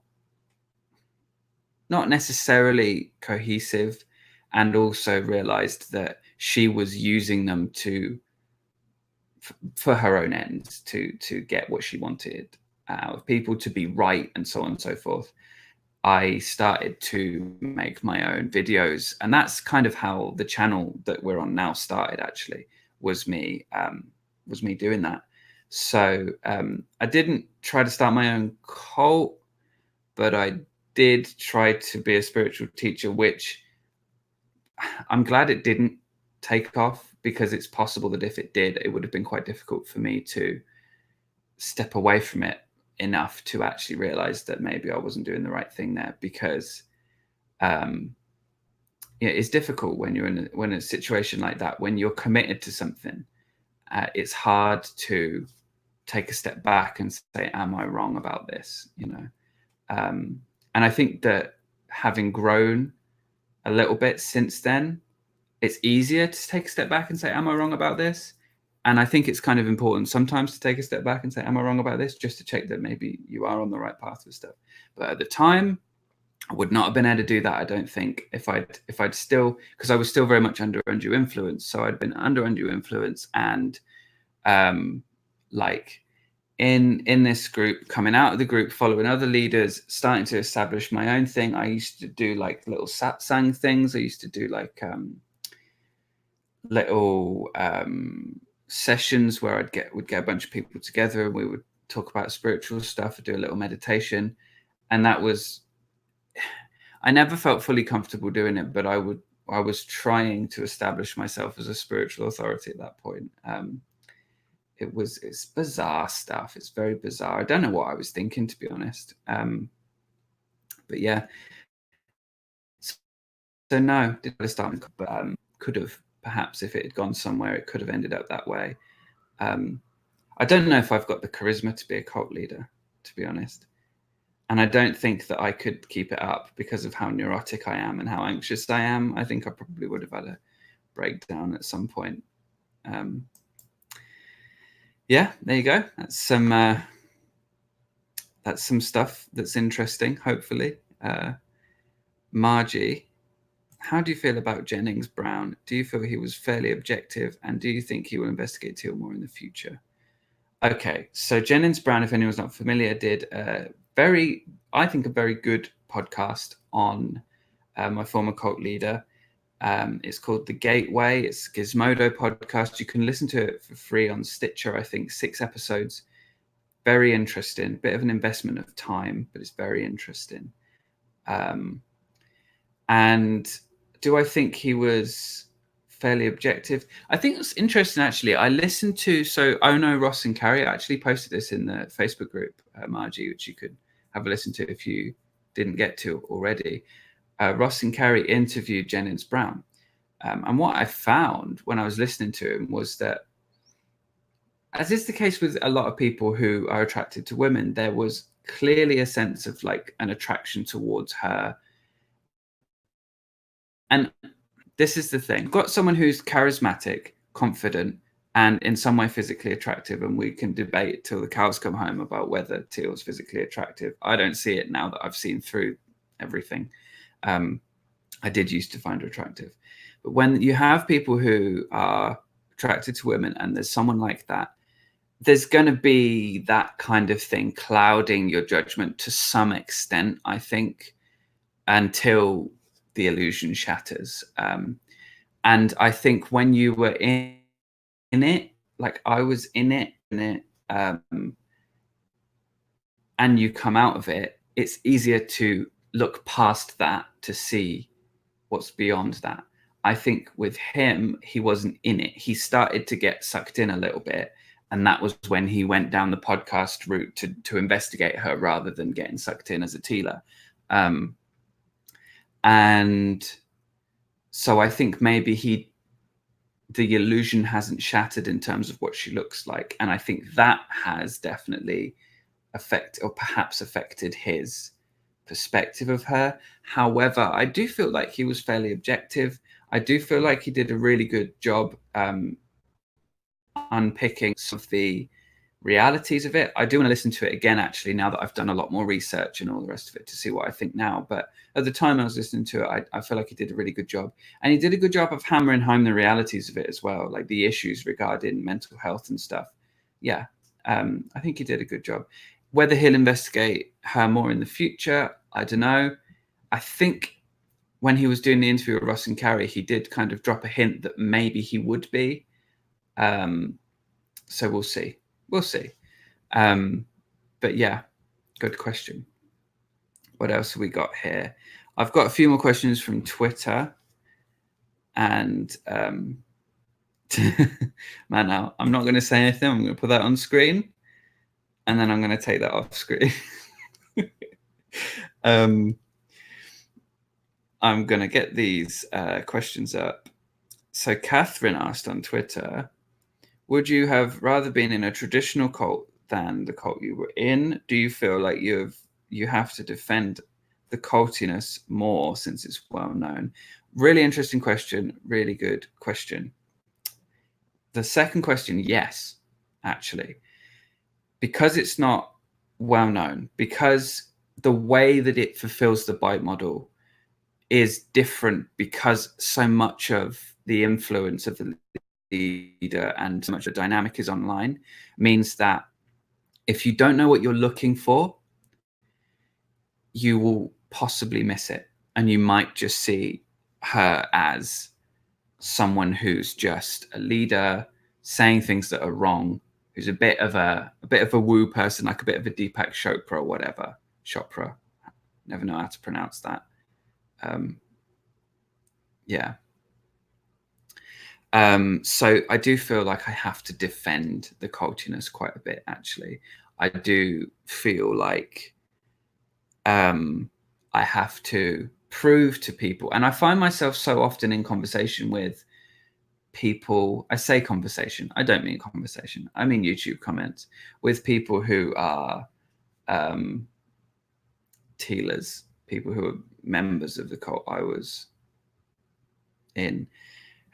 necessarily cohesive, and also realized that she was using them for her own ends, to get what she wanted out of people, to be right, and so on and so forth, I started to make my own videos. And that's kind of how the channel that we're on now started, actually, was me doing that. So I didn't try to start my own cult, but I did try to be a spiritual teacher, which I'm glad it didn't take off, because it's possible that if it did, it would have been quite difficult for me to step away from it enough to actually realize that maybe I wasn't doing the right thing there. Because it's difficult when you're in a situation like that, when you're committed to something. It's hard to take a step back and say, am I wrong about this? And I think that having grown a little bit since then, it's easier to take a step back and say, am I wrong about this? And I think it's kind of important sometimes to take a step back and say, am I wrong about this? Just to check that maybe you are on the right path with stuff. But at the time, I would not have been able to do that, I don't think, if I'd still, because I was still very much under undue influence. So I'd been under undue influence, and like in this group, coming out of the group, following other leaders, starting to establish my own thing. I used to do like little satsang things. I used to do like little sessions where would get a bunch of people together, and we would talk about spiritual stuff, do a little meditation. And that was, I never felt fully comfortable doing it, but I was trying to establish myself as a spiritual authority at that point. It's bizarre stuff. It's very bizarre. I don't know what I was thinking, to be honest. But yeah. So no, didn't start, but could have, perhaps, if it had gone somewhere, it could have ended up that way. I don't know if I've got the charisma to be a cult leader, to be honest. And I don't think that I could keep it up because of how neurotic I am and how anxious I am. I think I probably would have had a breakdown at some point. Yeah, there you go. That's some stuff that's interesting, hopefully. Margie, how do you feel about Jennings Brown? Do you feel he was fairly objective, and do you think he will investigate Teal more in the future? Okay, so Jennings Brown, if anyone's not familiar, did I think a very good podcast on my former cult leader. It's called The Gateway. It's a Gizmodo podcast. You can listen to it for free on Stitcher. I think 6 episodes. Very interesting. Bit of an investment of time, but it's very interesting. And do I think he was fairly objective? I think it's interesting, actually. I listened to, so Ono, Ross and Carrie actually posted this in the Facebook group, Margie, which you could have a listen to if you didn't get to already. Ross and Carrie interviewed Jennings Brown. And what I found when I was listening to him was that, as is the case with a lot of people who are attracted to women, there was clearly a sense of like an attraction towards her. And this is the thing. You've got someone who's charismatic, confident, and in some way physically attractive, and we can debate till the cows come home about whether Teal's physically attractive. I don't see it now that I've seen through everything. I did used to find her attractive. But when you have people who are attracted to women, and there's someone like that, there's going to be that kind of thing clouding your judgment to some extent, I think, until the illusion shatters. And I think when you were in it, like I was in it, and you come out of it, it's easier to look past that to see what's beyond that. I think with him, he wasn't in it. He started to get sucked in a little bit. And that was when he went down the podcast route to investigate her rather than getting sucked in as a Tealer. And so I think maybe the illusion hasn't shattered in terms of what she looks like. And I think that has definitely perhaps affected his perspective of her. However, I do feel like he was fairly objective. I do feel like he did a really good job unpicking some of the realities of it. I do want to listen to it again, actually, now that I've done a lot more research and all the rest of it, to see what I think now. But at the time I was listening to it, I feel like he did a really good job. And he did a good job of hammering home the realities of it as well, like the issues regarding mental health and stuff. Yeah, I think he did a good job. Whether he'll investigate her more in the future, I don't know. I think when he was doing the interview with Ross and Carrie, he did kind of drop a hint that maybe he would be. So we'll see. We'll see. But yeah, good question. What else have we got here? I've got a few more questions from Twitter. And man, now I'm not going to say anything. I'm going to put that on screen. And then I'm going to take that off screen. I'm going to get these questions up. So Catherine asked on Twitter, would you have rather been in a traditional cult than the cult you were in? Do you feel like you have to defend the cultiness more since it's well known? Really interesting question. Really good question. The second question, yes, actually. Because it's not well known, because the way that it fulfills the BITE model is different, because so much of the influence of the leader and so much of the dynamic is online, means that if you don't know what you're looking for, you will possibly miss it. And you might just see her as someone who's just a leader saying things that are wrong, who's a bit of a woo person, like a bit of a Deepak Chopra or whatever. Chopra. Never know how to pronounce that. Yeah. So I do feel like I have to defend the cultiness quite a bit, actually. I do feel like I have to prove to people, and I find myself so often in conversation with people. I say conversation, I don't mean conversation, I mean YouTube comments, with people who are Tealers, people who are members of the cult I was in,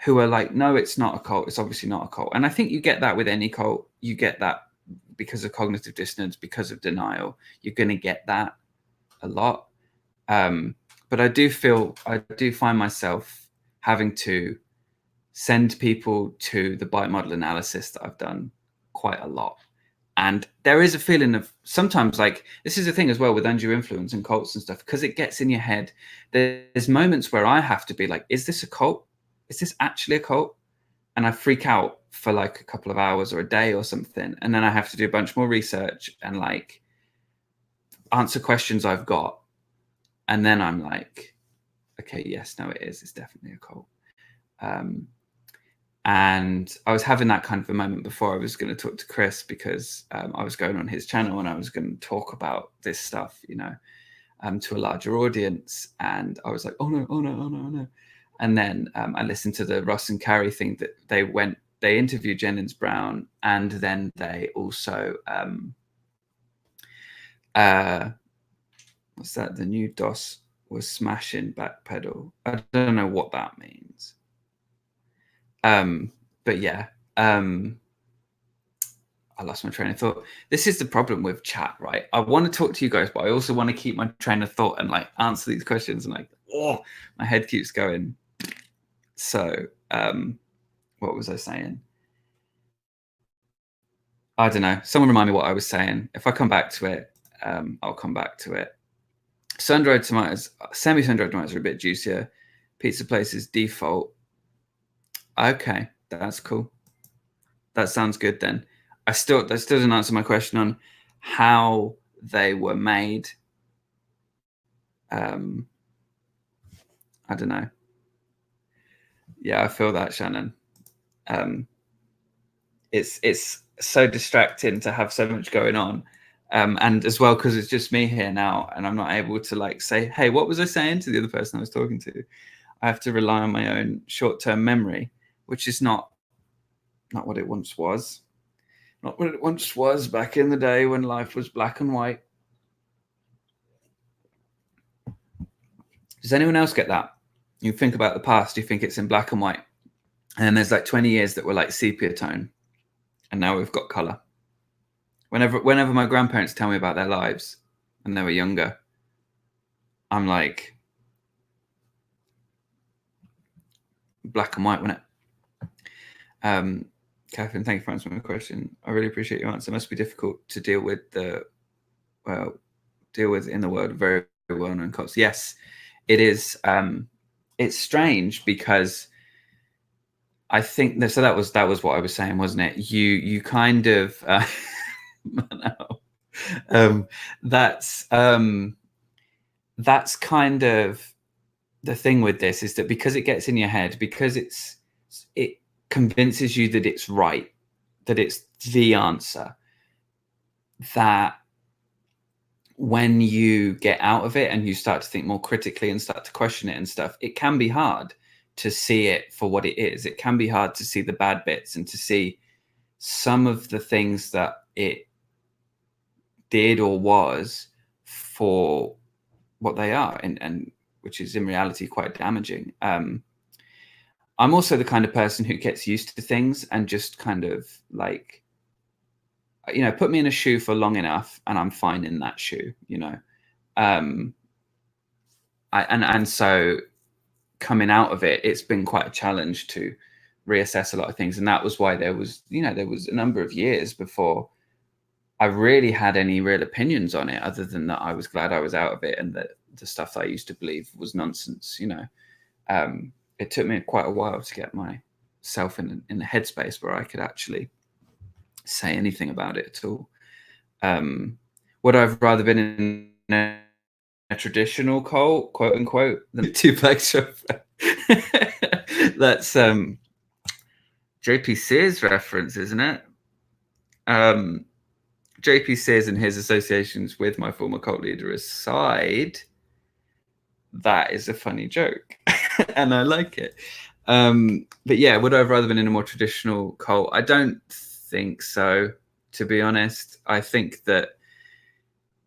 who are like, no, it's not a cult. It's obviously not a cult. And I think you get that with any cult. You get that because of cognitive dissonance, because of denial. You're going to get that a lot. But I do find myself having to send people to the BITE model analysis that I've done quite a lot. And there is a feeling of sometimes, like, this is the thing as well with undue influence and cults and stuff, because it gets in your head. There's moments where I have to be like, is this a cult? Is this actually a cult? And I freak out for like a couple of hours or a day or something. And then I have to do a bunch more research and like answer questions I've got. And then I'm like, okay, yes, no, it is. It's definitely a cult. And I was having that kind of a moment before I was going to talk to Chris, because I was going on his channel and I was going to talk about this stuff, you know, to a larger audience. And I was like, oh no. And then I listened to the Ross and Carrie thing that they interviewed Jennings Brown, and then they also, what's that? The new DOS was smashing backpedal. I don't know what that means. But yeah, I lost my train of thought. This is the problem with chat, right? I want to talk to you guys, but I also want to keep my train of thought and like answer these questions, and like, oh, my head keeps going. So, what was I saying? I don't know. Someone remind me what I was saying. If I come back to it, I'll come back to it. Sun-dried tomatoes, semi-sun-dried tomatoes are a bit juicier. Pizza places default. Okay, that's cool. That sounds good then. That still doesn't answer my question on how they were made. I don't know. Yeah, I feel that, Shannon. It's so distracting to have so much going on. And as well, because it's just me here now, and I'm not able to like say, hey, what was I saying to the other person I was talking to? I have to rely on my own short-term memory, which is not what it once was. Not what it once was back in the day when life was black and white. Does anyone else get that? You think about the past, you think it's in black and white. And then there's like 20 years that were like sepia tone. And now we've got color. Whenever my grandparents tell me about their lives when they were younger, I'm like, black and white, wasn't it? Catherine, thank you for answering my question. I really appreciate your answer. It must be difficult to deal with in the world very, very well-known cults. Yes, it is. It's strange because I think that, so that was what I was saying, wasn't it? You kind of that's kind of the thing with this, is that because it gets in your head, because it convinces you that it's right, that it's the answer, that when you get out of it and you start to think more critically and start to question it and stuff, it can be hard to see it for what it is. It can be hard to see the bad bits and to see some of the things that it did or was for what they are, and which is in reality quite damaging. I'm also the kind of person who gets used to things and just kind of like, put me in a shoe for long enough and I'm fine in that shoe, so coming out of it, it's been quite a challenge to reassess a lot of things. And that was why there was a number of years before I really had any real opinions on it, other than that I was glad I was out of it and that the stuff that I used to believe was nonsense. It took me quite a while to get myself in the headspace where I could actually say anything about it at all. Would I've rather been in a traditional cult, quote unquote, than a two-black chauffeur? That's JP Sears reference, isn't it? JP Sears and his associations with my former cult leader aside, that is a funny joke and I like it. But yeah, would I have rather been in a more traditional cult? I don't think so, to be honest. I think that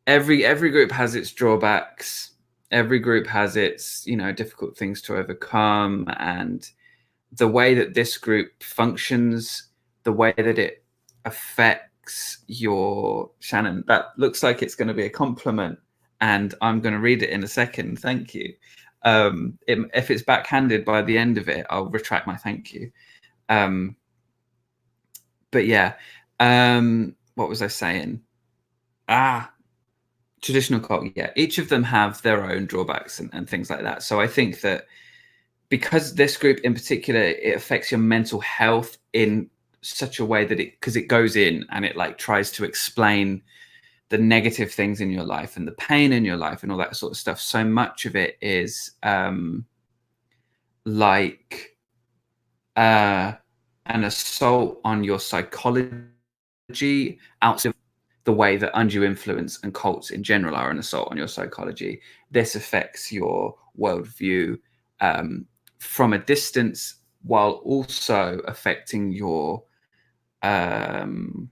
every group has its drawbacks. Every group has its, difficult things to overcome. And the way that this group functions, the way that it affects your, Shannon, that looks like it's going to be a compliment. And I'm going to read it in a second. Thank you. If it's backhanded by the end of it, I'll retract my thank you. But yeah, what was I saying? Traditional cult. Yeah, each of them have their own drawbacks and things like that. So I think that because this group in particular, it affects your mental health in such a way that because it goes in and it like tries to explain the negative things in your life and the pain in your life and all that sort of stuff. So much of it is like an assault on your psychology outside of the way that undue influence and cults in general are an assault on your psychology. This affects your worldview from a distance, while also affecting your what am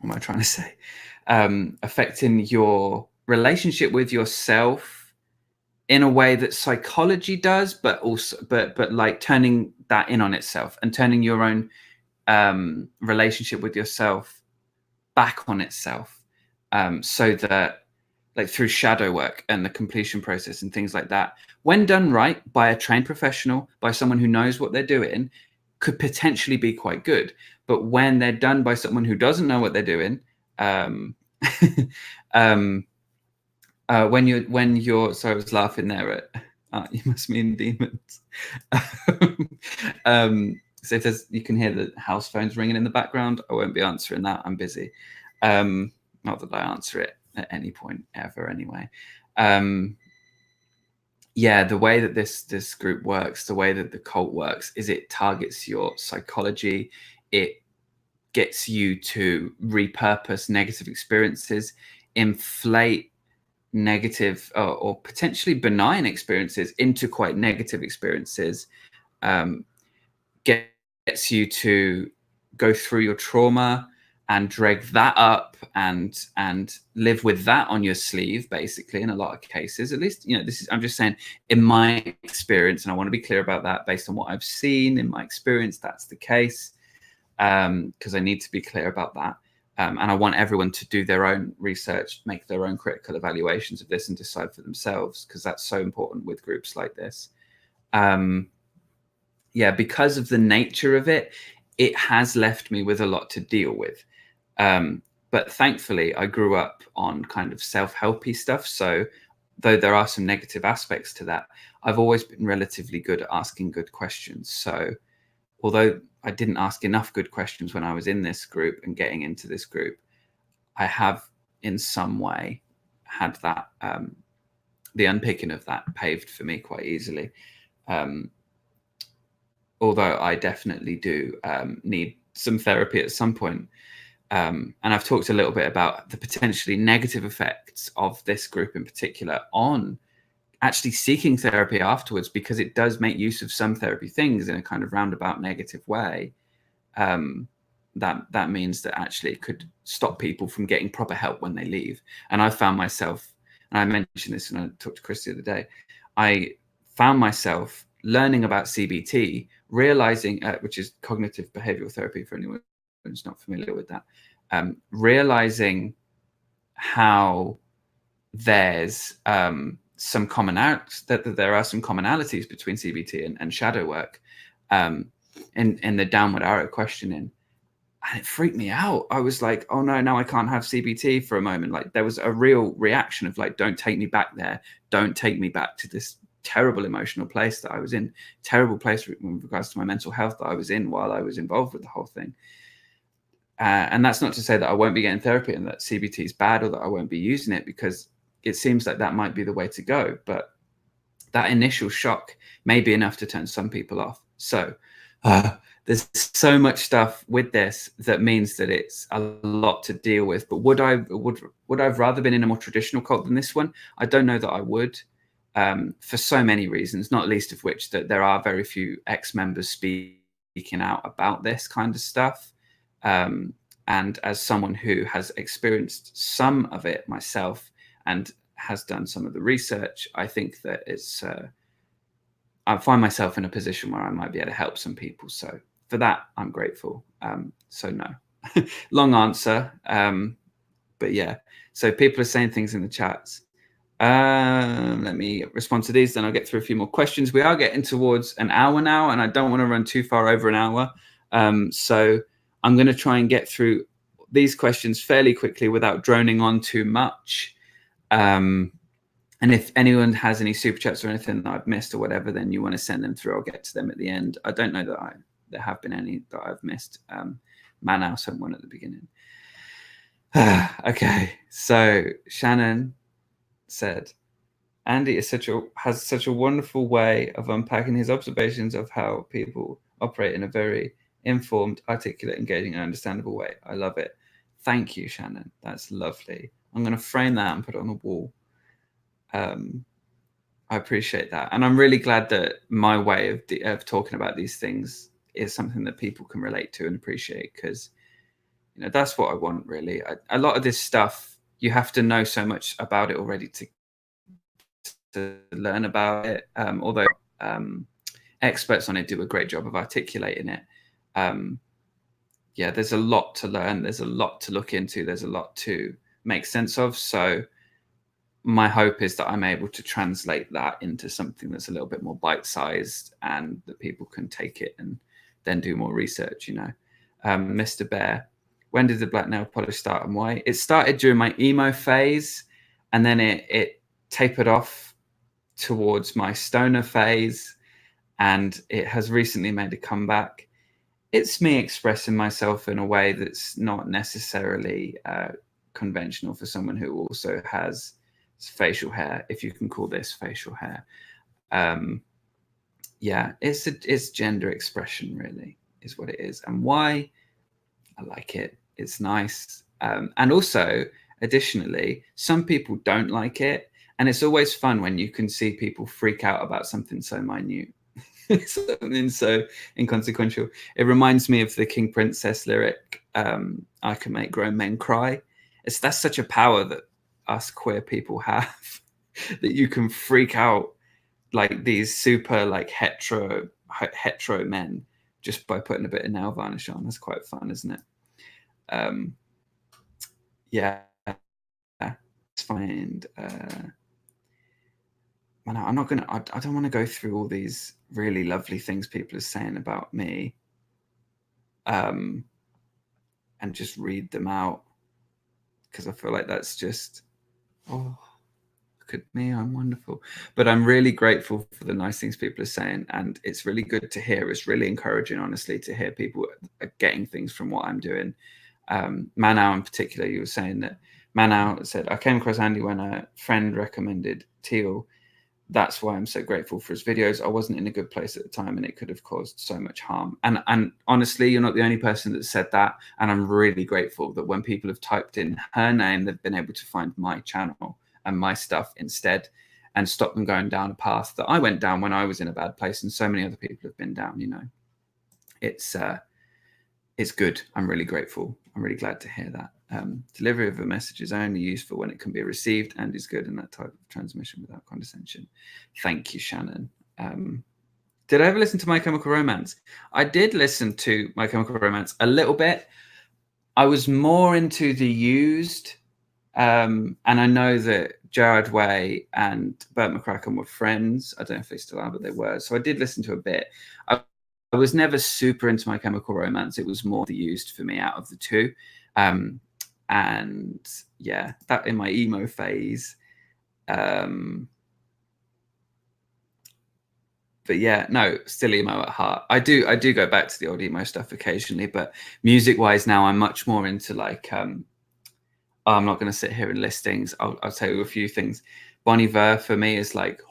I trying to say? Affecting your relationship with yourself in a way that psychology does, but also but like turning that in on itself and turning your own relationship with yourself back on itself, so that, like, through shadow work and the completion process and things like that, when done right by a trained professional, by someone who knows what they're doing, could potentially be quite good. But when they're done by someone who doesn't know what they're doing, when you're so I was laughing there at you must mean demons. So if you can hear the house phones ringing in the background, I won't be answering that. I'm busy. Not that I answer it at any point ever anyway. Yeah, the way that this group works, the way that the cult works, is it targets your psychology. It gets you to repurpose negative experiences, inflate negative or potentially benign experiences into quite negative experiences, gets you to go through your trauma and drag that up and live with that on your sleeve, basically, in a lot of cases. At least, you know, this is, I'm just saying, in my experience, and I want to be clear about that, based on what I've seen in my experience, that's the case, because I need to be clear about that. And I want everyone to do their own research, make their own critical evaluations of this and decide for themselves, because that's so important with groups like this. Yeah, because of the nature of it, it has left me with a lot to deal with. But thankfully, I grew up on kind of self-helpy stuff. So though there are some negative aspects to that, I've always been relatively good at asking good questions. So although I didn't ask enough good questions when I was in this group and getting into this group, I have in some way had that, the unpicking of that paved for me quite easily. Although I definitely do need some therapy at some point. And I've talked a little bit about the potentially negative effects of this group in particular on actually seeking therapy afterwards, because it does make use of some therapy things in a kind of roundabout negative way. That means that actually it could stop people from getting proper help when they leave. And I found myself, and I mentioned this when I talked to Chris the other day, I found myself learning about CBT, realizing, which is cognitive behavioral therapy for anyone who's not familiar with that, realizing how there's some commonalities, that there are some commonalities between CBT and shadow work, in the downward arrow questioning. And it freaked me out. I was like, oh no, now I can't have CBT for a moment. Like, there was a real reaction of like, don't take me back there. Don't take me back to this terrible emotional place that I was in, terrible place with regards to my mental health that I was in while I was involved with the whole thing. And that's not to say that I won't be getting therapy and that CBT is bad or that I won't be using it, because it seems like that might be the way to go. But that initial shock may be enough to turn some people off. So there's so much stuff with this that means that it's a lot to deal with. But would I've rather been in a more traditional cult than this one? I don't know that I would, for so many reasons, not least of which that there are very few ex-members speaking out about this kind of stuff. And as someone who has experienced some of it myself and has done some of the research, I think that it's, I find myself in a position where I might be able to help some people. So for that, I'm grateful. So no, long answer. But yeah, so people are saying things in the chats. Let me respond to these, then I'll get through a few more questions. We are getting towards an hour now, and I don't want to run too far over an hour. So I'm going to try and get through these questions fairly quickly without droning on too much. And if anyone has any super chats or anything that I've missed or whatever, then you want to send them through, I'll get to them at the end. I don't know that there have been any that I've missed. Manau sent one at the beginning. Okay, so Shannon said, Andy has such a wonderful way of unpacking his observations of how people operate in a very informed, articulate, engaging, and understandable way. I love it. Thank you, Shannon. That's lovely. I'm going to frame that and put it on the wall. I appreciate that. And I'm really glad that my way of talking about these things is something that people can relate to and appreciate, because, you know, that's what I want, really. A lot of this stuff, you have to know so much about it already to learn about it. Although experts on it do a great job of articulating it. Yeah, there's a lot to learn. There's a lot to look into. There's a lot to make sense of. So my hope is that I'm able to translate that into something that's a little bit more bite-sized and that people can take it and then do more research, you know. Mr. Bear, when did the black nail polish start and why? It started during my emo phase, and then it tapered off towards my stoner phase, and it has recently made a comeback. It's me expressing myself in a way that's not necessarily conventional for someone who also has facial hair, if you can call this facial hair. Yeah, it's gender expression, really, is what it is. And why? I like it. It's nice. And also, additionally, some people don't like it. And it's always fun when you can see people freak out about something so minute. Something so inconsequential. It reminds me of the King Princess lyric, I can make grown men cry. That's such a power that us queer people have that you can freak out like these super like hetero men just by putting a bit of nail varnish on. That's quite fun, isn't it? Yeah, let's find. I'm not gonna. I don't want to go through all these really lovely things people are saying about me, and just read them out because I feel like that's just. Oh, look at me, I'm wonderful. But I'm really grateful for the nice things people are saying, and it's really good to hear. It's really encouraging, honestly, to hear people are getting things from what I'm doing. Manau in particular, you were saying that Manau said, I came across Andy when a friend recommended Teal. That's why I'm so grateful for his videos. I wasn't in a good place at the time and it could have caused so much harm. And honestly, you're not the only person that said that. And I'm really grateful that when people have typed in her name, they've been able to find my channel and my stuff instead and stop them going down a path that I went down when I was in a bad place. And so many other people have been down, you know. It's good. I'm really grateful. I'm really glad to hear that. Delivery of a message is only useful when it can be received and is good in that type of transmission without condescension. Thank you, Shannon. Did I ever listen to My Chemical Romance? I did listen to My Chemical Romance a little bit. I was more into the Used, and I know that Gerard Way and Burt McCracken were friends. I don't know if they still are, but they were. So I did listen to a bit. I was never super into My Chemical Romance. It was more the Used for me out of the two. And yeah, that in my emo phase. But yeah, no, still emo at heart. I do go back to the old emo stuff occasionally, but music wise now I'm much more into like I'm not going to sit here and list things. I'll tell you a few things. Bon Iver for me is like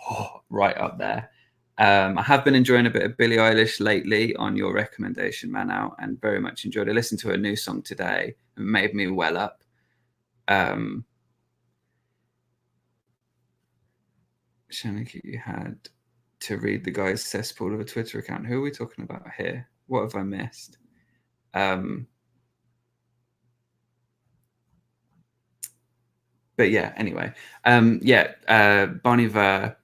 right up there. I have been enjoying a bit of Billie Eilish lately on your recommendation, Manau, and very much enjoyed it. I listened to a new song today. It made me well up. Shanika, you had to read the guy's cesspool of a Twitter account. Who are we talking about here? What have I missed? But yeah, anyway. Bon Iver.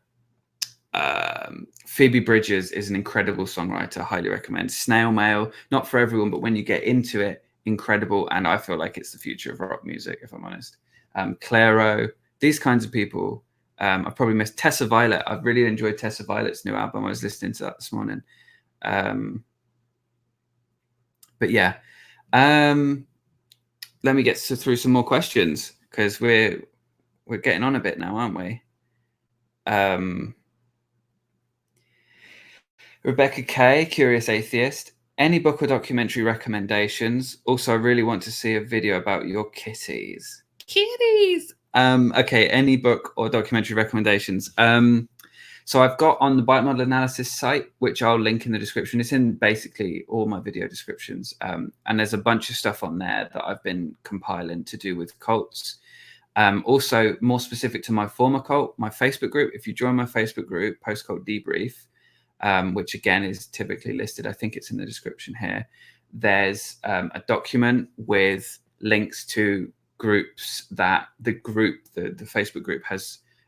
Phoebe Bridgers is an incredible songwriter. Highly recommend. Snail Mail, not for everyone, but when you get into it, incredible. And I feel like it's the future of rock music, if I'm honest. Clairo, these kinds of people. I've probably missed Tessa Violet. I've really enjoyed Tessa Violet's new album. I was listening to that this morning. But yeah, let me get through some more questions because we're getting on a bit now, aren't we? Rebecca K, Curious Atheist. Any book or documentary recommendations? Also, I really want to see a video about your kitties. Kitties! Okay, any book or documentary recommendations? So I've got on the Bite Model Analysis site, which I'll link in the description. It's in basically all my video descriptions. And there's a bunch of stuff on there that I've been compiling to do with cults. Also, more specific to my former cult, my Facebook group. If you join my Facebook group, Post Cult Debrief, which again is typically listed, I think it's in the description here. There's a document with links to groups that the Facebook group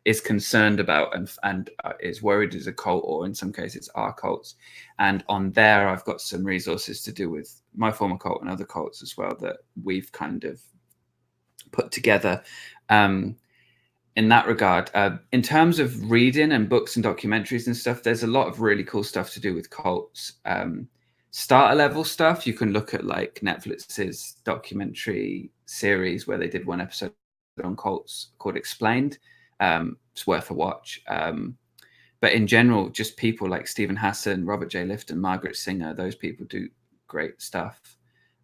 is concerned about and is worried is a cult, or in some cases are cults. And on there, I've got some resources to do with my former cult and other cults as well that we've kind of put together. In that regard, in terms of reading and books and documentaries and stuff, there's a lot of really cool stuff to do with cults. Starter level stuff, you can look at like Netflix's documentary series where they did one episode on cults called Explained. It's worth a watch. But in general, just people like Stephen Hassan, Robert J. Lifton, Margaret Singer, those people do great stuff.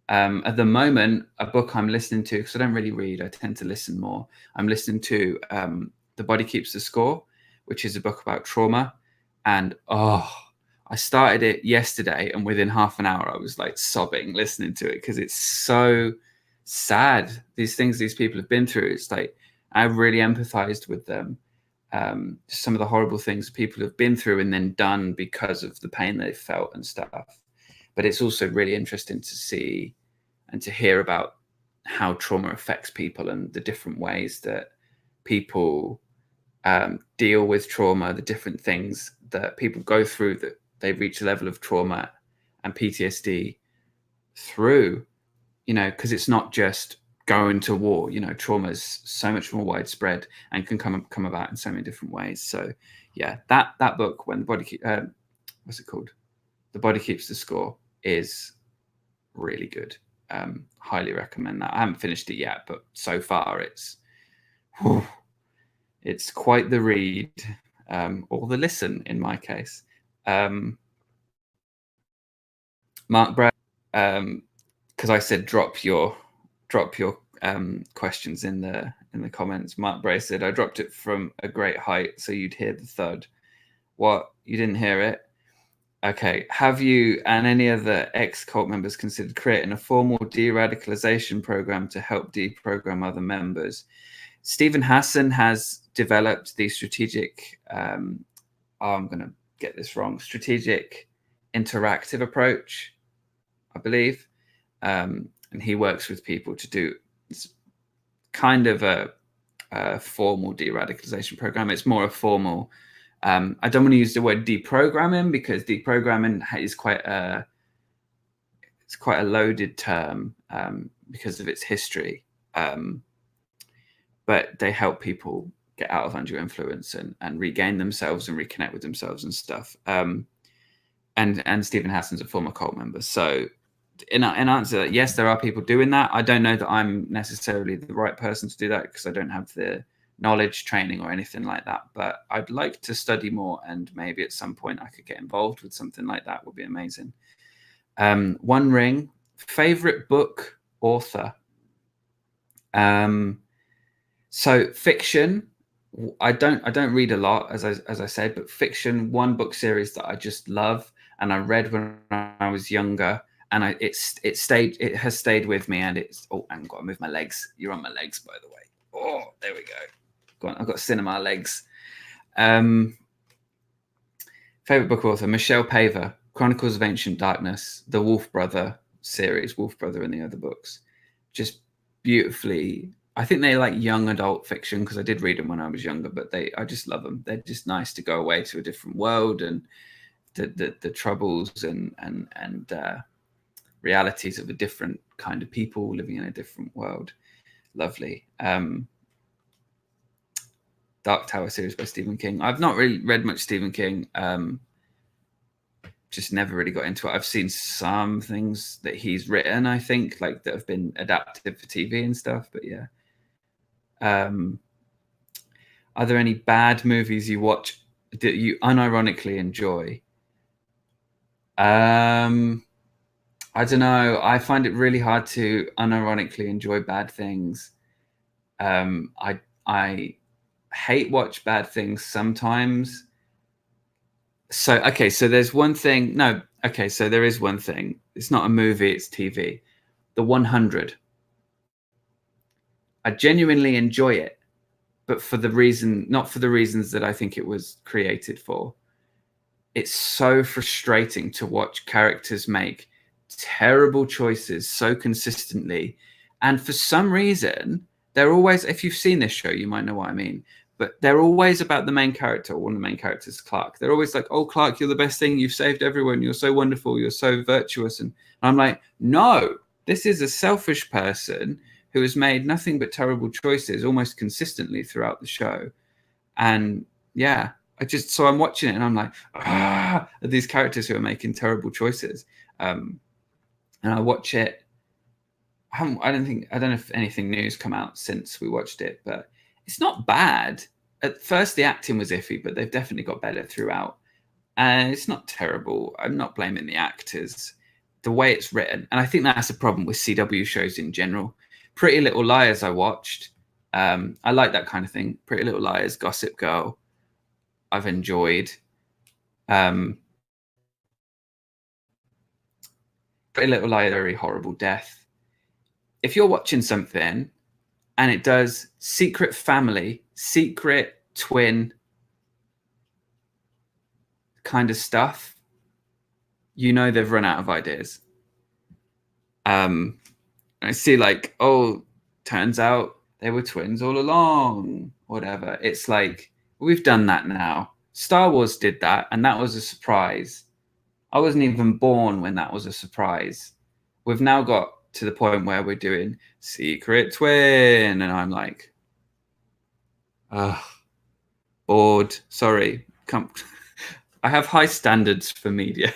At the moment, a book I'm listening to, because I don't really read, I tend to listen more. I'm listening to The Body Keeps the Score, which is a book about trauma. And I started it yesterday, and within half an hour, I was like sobbing listening to it because it's so sad. These things these people have been through. It's like I really empathized with them. Some of the horrible things people have been through and then done because of the pain they felt and stuff. But it's also really interesting to see and to hear about how trauma affects people and the different ways that people deal with trauma, the different things that people go through, that they reach a level of trauma and PTSD through, because it's not just going to war. Trauma is so much more widespread and can come about in so many different ways. So yeah, that book, When the Body what's it called? The Body Keeps the Score, is really good. Highly recommend that. I haven't finished it yet, but so far it's quite the read, or the listen in my case. Mark Brown, because I said drop your questions in the comments. Mark Bray said, I dropped it from a great height so you'd hear the thud. What? You didn't hear it? Okay. Have you and any other ex-cult members considered creating a formal de-radicalization program to help deprogram other members? Stephen Hassan has developed the strategic, I'm going to get this wrong, strategic interactive approach, I believe. And he works with people to do kind of a formal de-radicalization program. It's more a formal, I don't want to use the word deprogramming, because deprogramming is quite a loaded term because of its history. But they help people get out of undue influence and regain themselves and reconnect with themselves and stuff. And Stephen Hassan's a former cult member. So in answer, yes, there are people doing that. I don't know that I'm necessarily the right person to do that, because I don't have the knowledge, training, or anything like that. But I'd like to study more, and maybe at some point I could get involved with something like that. Would be amazing. One Ring, favorite book, author. So fiction, I don't read a lot, as I said, but fiction, one book series that I just love, and I read when I was younger, and it has stayed with me, and it's, oh, I've got to move my legs. You're on my legs, by the way. Oh, there we go. I've got cinema legs. Favorite book author, Michelle Paver, Chronicles of Ancient Darkness, the Wolf Brother series, Wolf Brother and the other books, just beautifully. I think they like young adult fiction, because I did read them when I was younger, but I just love them. They're just nice to go away to a different world, and the troubles and realities of a different kind of people living in a different world. Lovely. Dark Tower series by Stephen King. I've not really read much Stephen King. Just never really got into it. I've seen some things that he's written, I think, like that have been adapted for TV and stuff. But yeah. Are there any bad movies you watch that you unironically enjoy? I don't know. I find it really hard to unironically enjoy bad things. I hate watch bad things sometimes. So there's one thing. No, okay, so there is one thing. It's not a movie, it's TV. The 100. I genuinely enjoy it, but not for the reasons that I think it was created for. It's so frustrating to watch characters make terrible choices so consistently, and for some reason they're always, if you've seen this show you might know what I mean, but they're always about the main character, or one of the main characters, Clark. They're always like, oh, Clark, you're the best thing, you've saved everyone, you're so wonderful, you're so virtuous. And I'm like, no, this is a selfish person who has made nothing but terrible choices almost consistently throughout the show. And yeah, so I'm watching it and I'm like, these characters who are making terrible choices. And I watch it. I don't know if anything new's come out since we watched it, but it's not bad. At first, the acting was iffy, but they've definitely got better throughout. And it's not terrible. I'm not blaming the actors. The way it's written, and I think that's a problem with CW shows in general. Pretty Little Liars I watched. I like that kind of thing. Pretty Little Liars, Gossip Girl, I've enjoyed. Pretty Little Liars, Very Horrible Death. If you're watching something and it does secret family, secret twin kind of stuff, you know they've run out of ideas. I see like, oh, turns out they were twins all along, whatever. It's like, we've done that now. Star Wars did that, and that was a surprise. I wasn't even born when that was a surprise. We've now got to the point where we're doing Secret Twin, and I'm like, bored. Sorry. Come. I have high standards for media.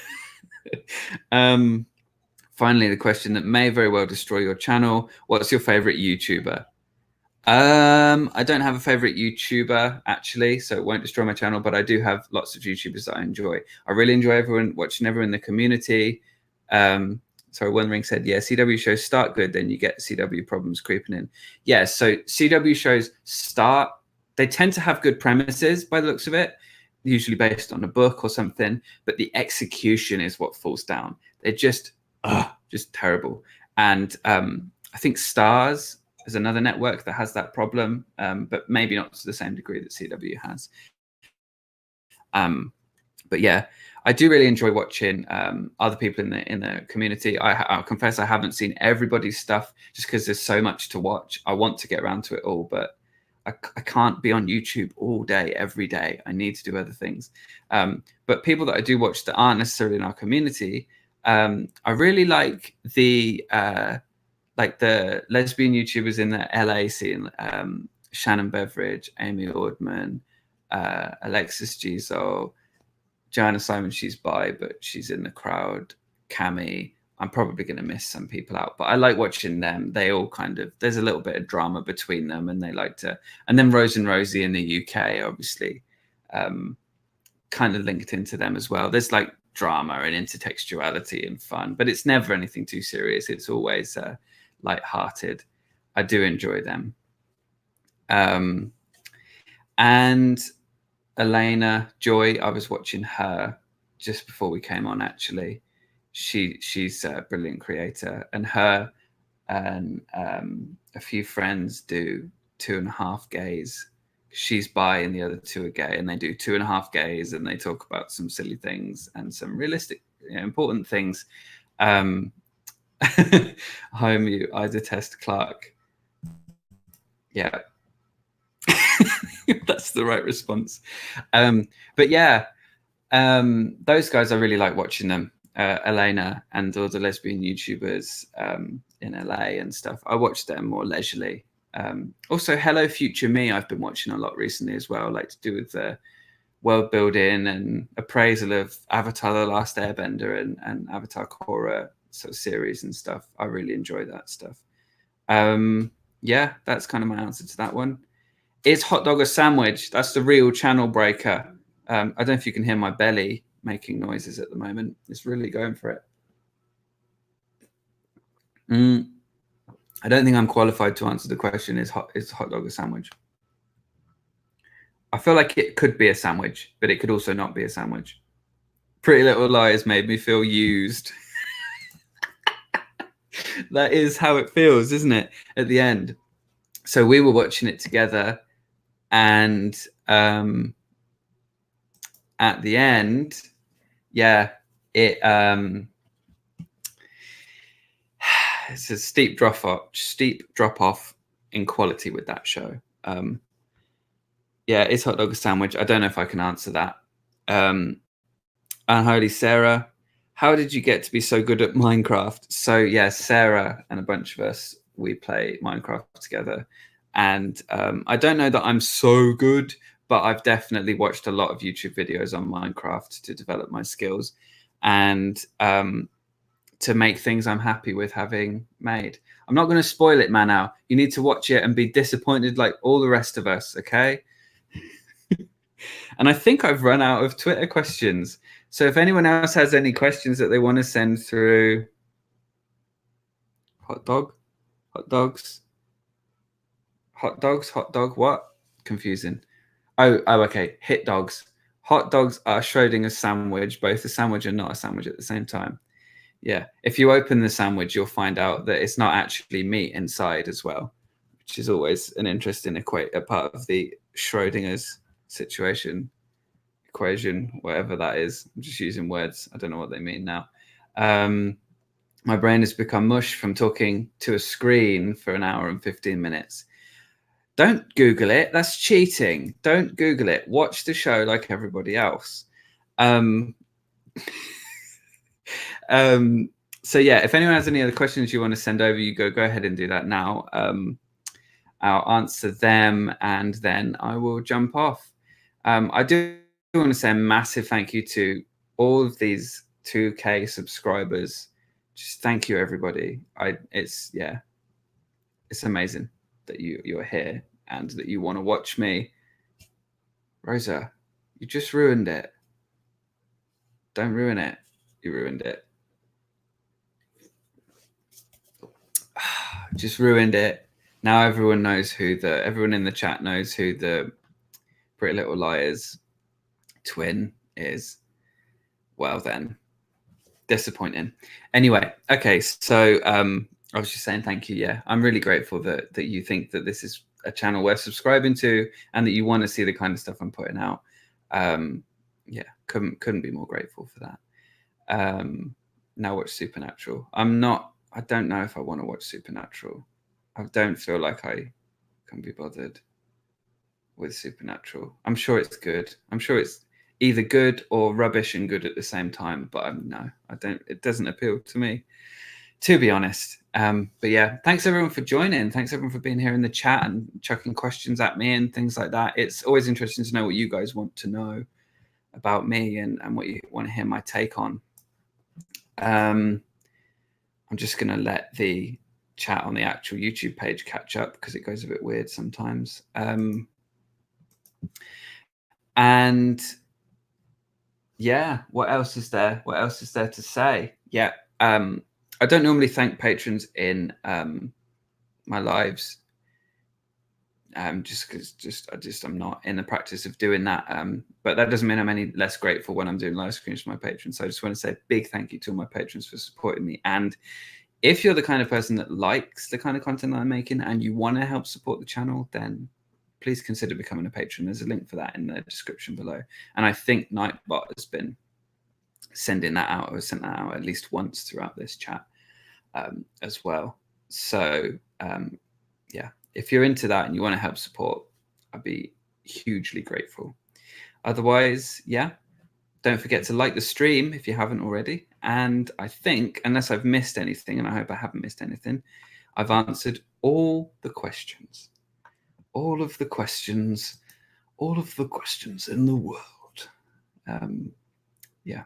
Finally, the question that may very well destroy your channel. What's your favorite YouTuber? I don't have a favorite YouTuber actually, so it won't destroy my channel, but I do have lots of YouTubers that I enjoy. I really enjoy watching everyone in the community. Sorry, One Ring said, yeah, CW shows start good, then you get CW problems creeping in. Yeah, so CW shows they tend to have good premises by the looks of it, usually based on a book or something, but the execution is what falls down. They're just terrible. And I think Stars is another network that has that problem, but maybe not to the same degree that CW has. But yeah, I do really enjoy watching other people in the community. I'll confess I haven't seen everybody's stuff just because there's so much to watch. I want to get around to it all, but I can't be on YouTube all day, every day. I need to do other things. But people that I do watch that aren't necessarily in our community, I really like the lesbian YouTubers in the LA scene. Shannon Beveridge, Amy Ordman, Alexis Gizo, Joanna Simon, she's bi, but she's in the crowd. Cami, I'm probably going to miss some people out, but I like watching them. They all there's a little bit of drama between them, and they like to. And then Rose and Rosie in the UK, obviously, kind of linked into them as well. There's like drama and intertextuality and fun, but it's never anything too serious. It's always light-hearted. I do enjoy them. And Elena Joy, I was watching her just before we came on, actually. She's a brilliant creator, and her and a few friends do 2.5 Gays. She's bi and the other two are gay, and they do 2.5 Gays, and they talk about some silly things and some realistic, important things. Hi, mute. I detest Clark. Yeah. That's the right response. But yeah, those guys, I really like watching them. Elena and all the lesbian YouTubers in LA and stuff. I watch them more leisurely. Also, Hello Future Me, I've been watching a lot recently as well, like to do with the world building and appraisal of Avatar: The Last Airbender and Avatar Korra sort of series and stuff. I really enjoy that stuff. Yeah, that's kind of my answer to that one. Is hot dog a sandwich? That's the real channel breaker. I don't know if you can hear my belly making noises at the moment. It's really going for it. I don't think I'm qualified to answer the question, is hot dog a sandwich? I feel like it could be a sandwich, but it could also not be a sandwich. Pretty Little Liars made me feel used. That is how it feels, isn't it, at the end? So we were watching it together, and at the end, yeah, it's a steep drop off in quality with that show. Yeah, is hot dog a sandwich? I don't know if I can answer that. Unholy Sarah, how did you get to be so good at Minecraft? So yeah, Sarah and a bunch of us, we play Minecraft together, and I don't know that I'm so good, but I've definitely watched a lot of YouTube videos on Minecraft to develop my skills and to make things I'm happy with having made. I'm not going to spoil it, Manau. You need to watch it and be disappointed like all the rest of us, okay? And I think I've run out of Twitter questions. So if anyone else has any questions that they want to send through, hot dog, what? Confusing. Oh, okay. Hit dogs. Hot dogs are Schrodinger's sandwich, both a sandwich and not a sandwich at the same time. Yeah. If you open the sandwich, you'll find out that it's not actually meat inside as well, which is always an interesting a part of the Schrodinger's equation, whatever that is. I'm just using words. I don't know what they mean now. My brain has become mush from talking to a screen for an hour and 15 minutes. Don't Google it. That's cheating. Don't Google it. Watch the show like everybody else. So yeah, if anyone has any other questions you want to send over, you go ahead and do that now. I'll answer them and then I will jump off. I do want to say a massive thank you to all of these 2K subscribers. Just thank you, everybody. It's amazing that you're here and that you want to watch me. Rosa, you just ruined it. Don't ruin it. You ruined it. Just ruined it. Now everyone knows everyone in the chat knows who the Pretty Little Liars twin is. Well then, disappointing. Anyway, okay, so I was just saying thank you. Yeah, I'm really grateful that you think that this is a channel worth subscribing to and that you want to see the kind of stuff I'm putting out. Yeah, couldn't be more grateful for that. Now watch Supernatural. I don't know if I want to watch Supernatural. I don't feel like I can be bothered with Supernatural. I'm sure it's good. I'm sure it's either good or rubbish and good at the same time. But no, I don't. It doesn't appeal to me, to be honest. But yeah, thanks everyone for joining. Thanks everyone for being here in the chat and chucking questions at me and things like that. It's always interesting to know what you guys want to know about me and what you want to hear my take on. I'm just going to let the chat on the actual YouTube page catch up because it goes a bit weird sometimes. And yeah, what else is there? What else is there to say? Yeah, I don't normally thank patrons in my lives. Just because I'm not in the practice of doing that. But that doesn't mean I'm any less grateful when I'm doing live streams for my patrons. So I just want to say a big thank you to all my patrons for supporting me. And if you're the kind of person that likes the kind of content that I'm making and you want to help support the channel, then please consider becoming a patron. There's a link for that in the description below. And I think Nightbot has been sending that out, or sent that out at least once throughout this chat as well. So yeah, if you're into that and you want to help support, I'd be hugely grateful. Otherwise, yeah, don't forget to like the stream if you haven't already. And I think, unless I've missed anything, and I hope I haven't missed anything, I've answered all the questions. All of the questions in the world. Yeah.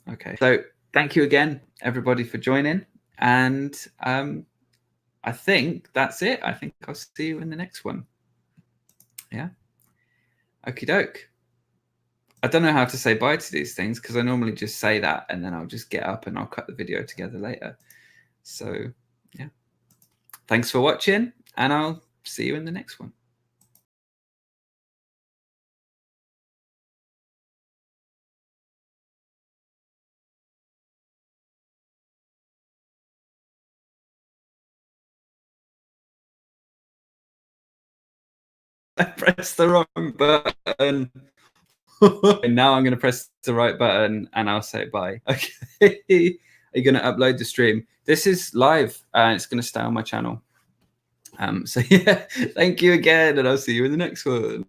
Okay. So thank you again, everybody, for joining. And I think that's it. I think I'll see you in the next one. Yeah. Okie doke. I don't know how to say bye to these things because I normally just say that and then I'll just get up and I'll cut the video together later. So yeah. Thanks for watching and I'll see you in the next one. I pressed the wrong button. And now I'm going to press the right button and I'll say bye. Okay. Are you going to upload the stream? This is live and it's going to stay on my channel. So yeah, thank you again and I'll see you in the next one.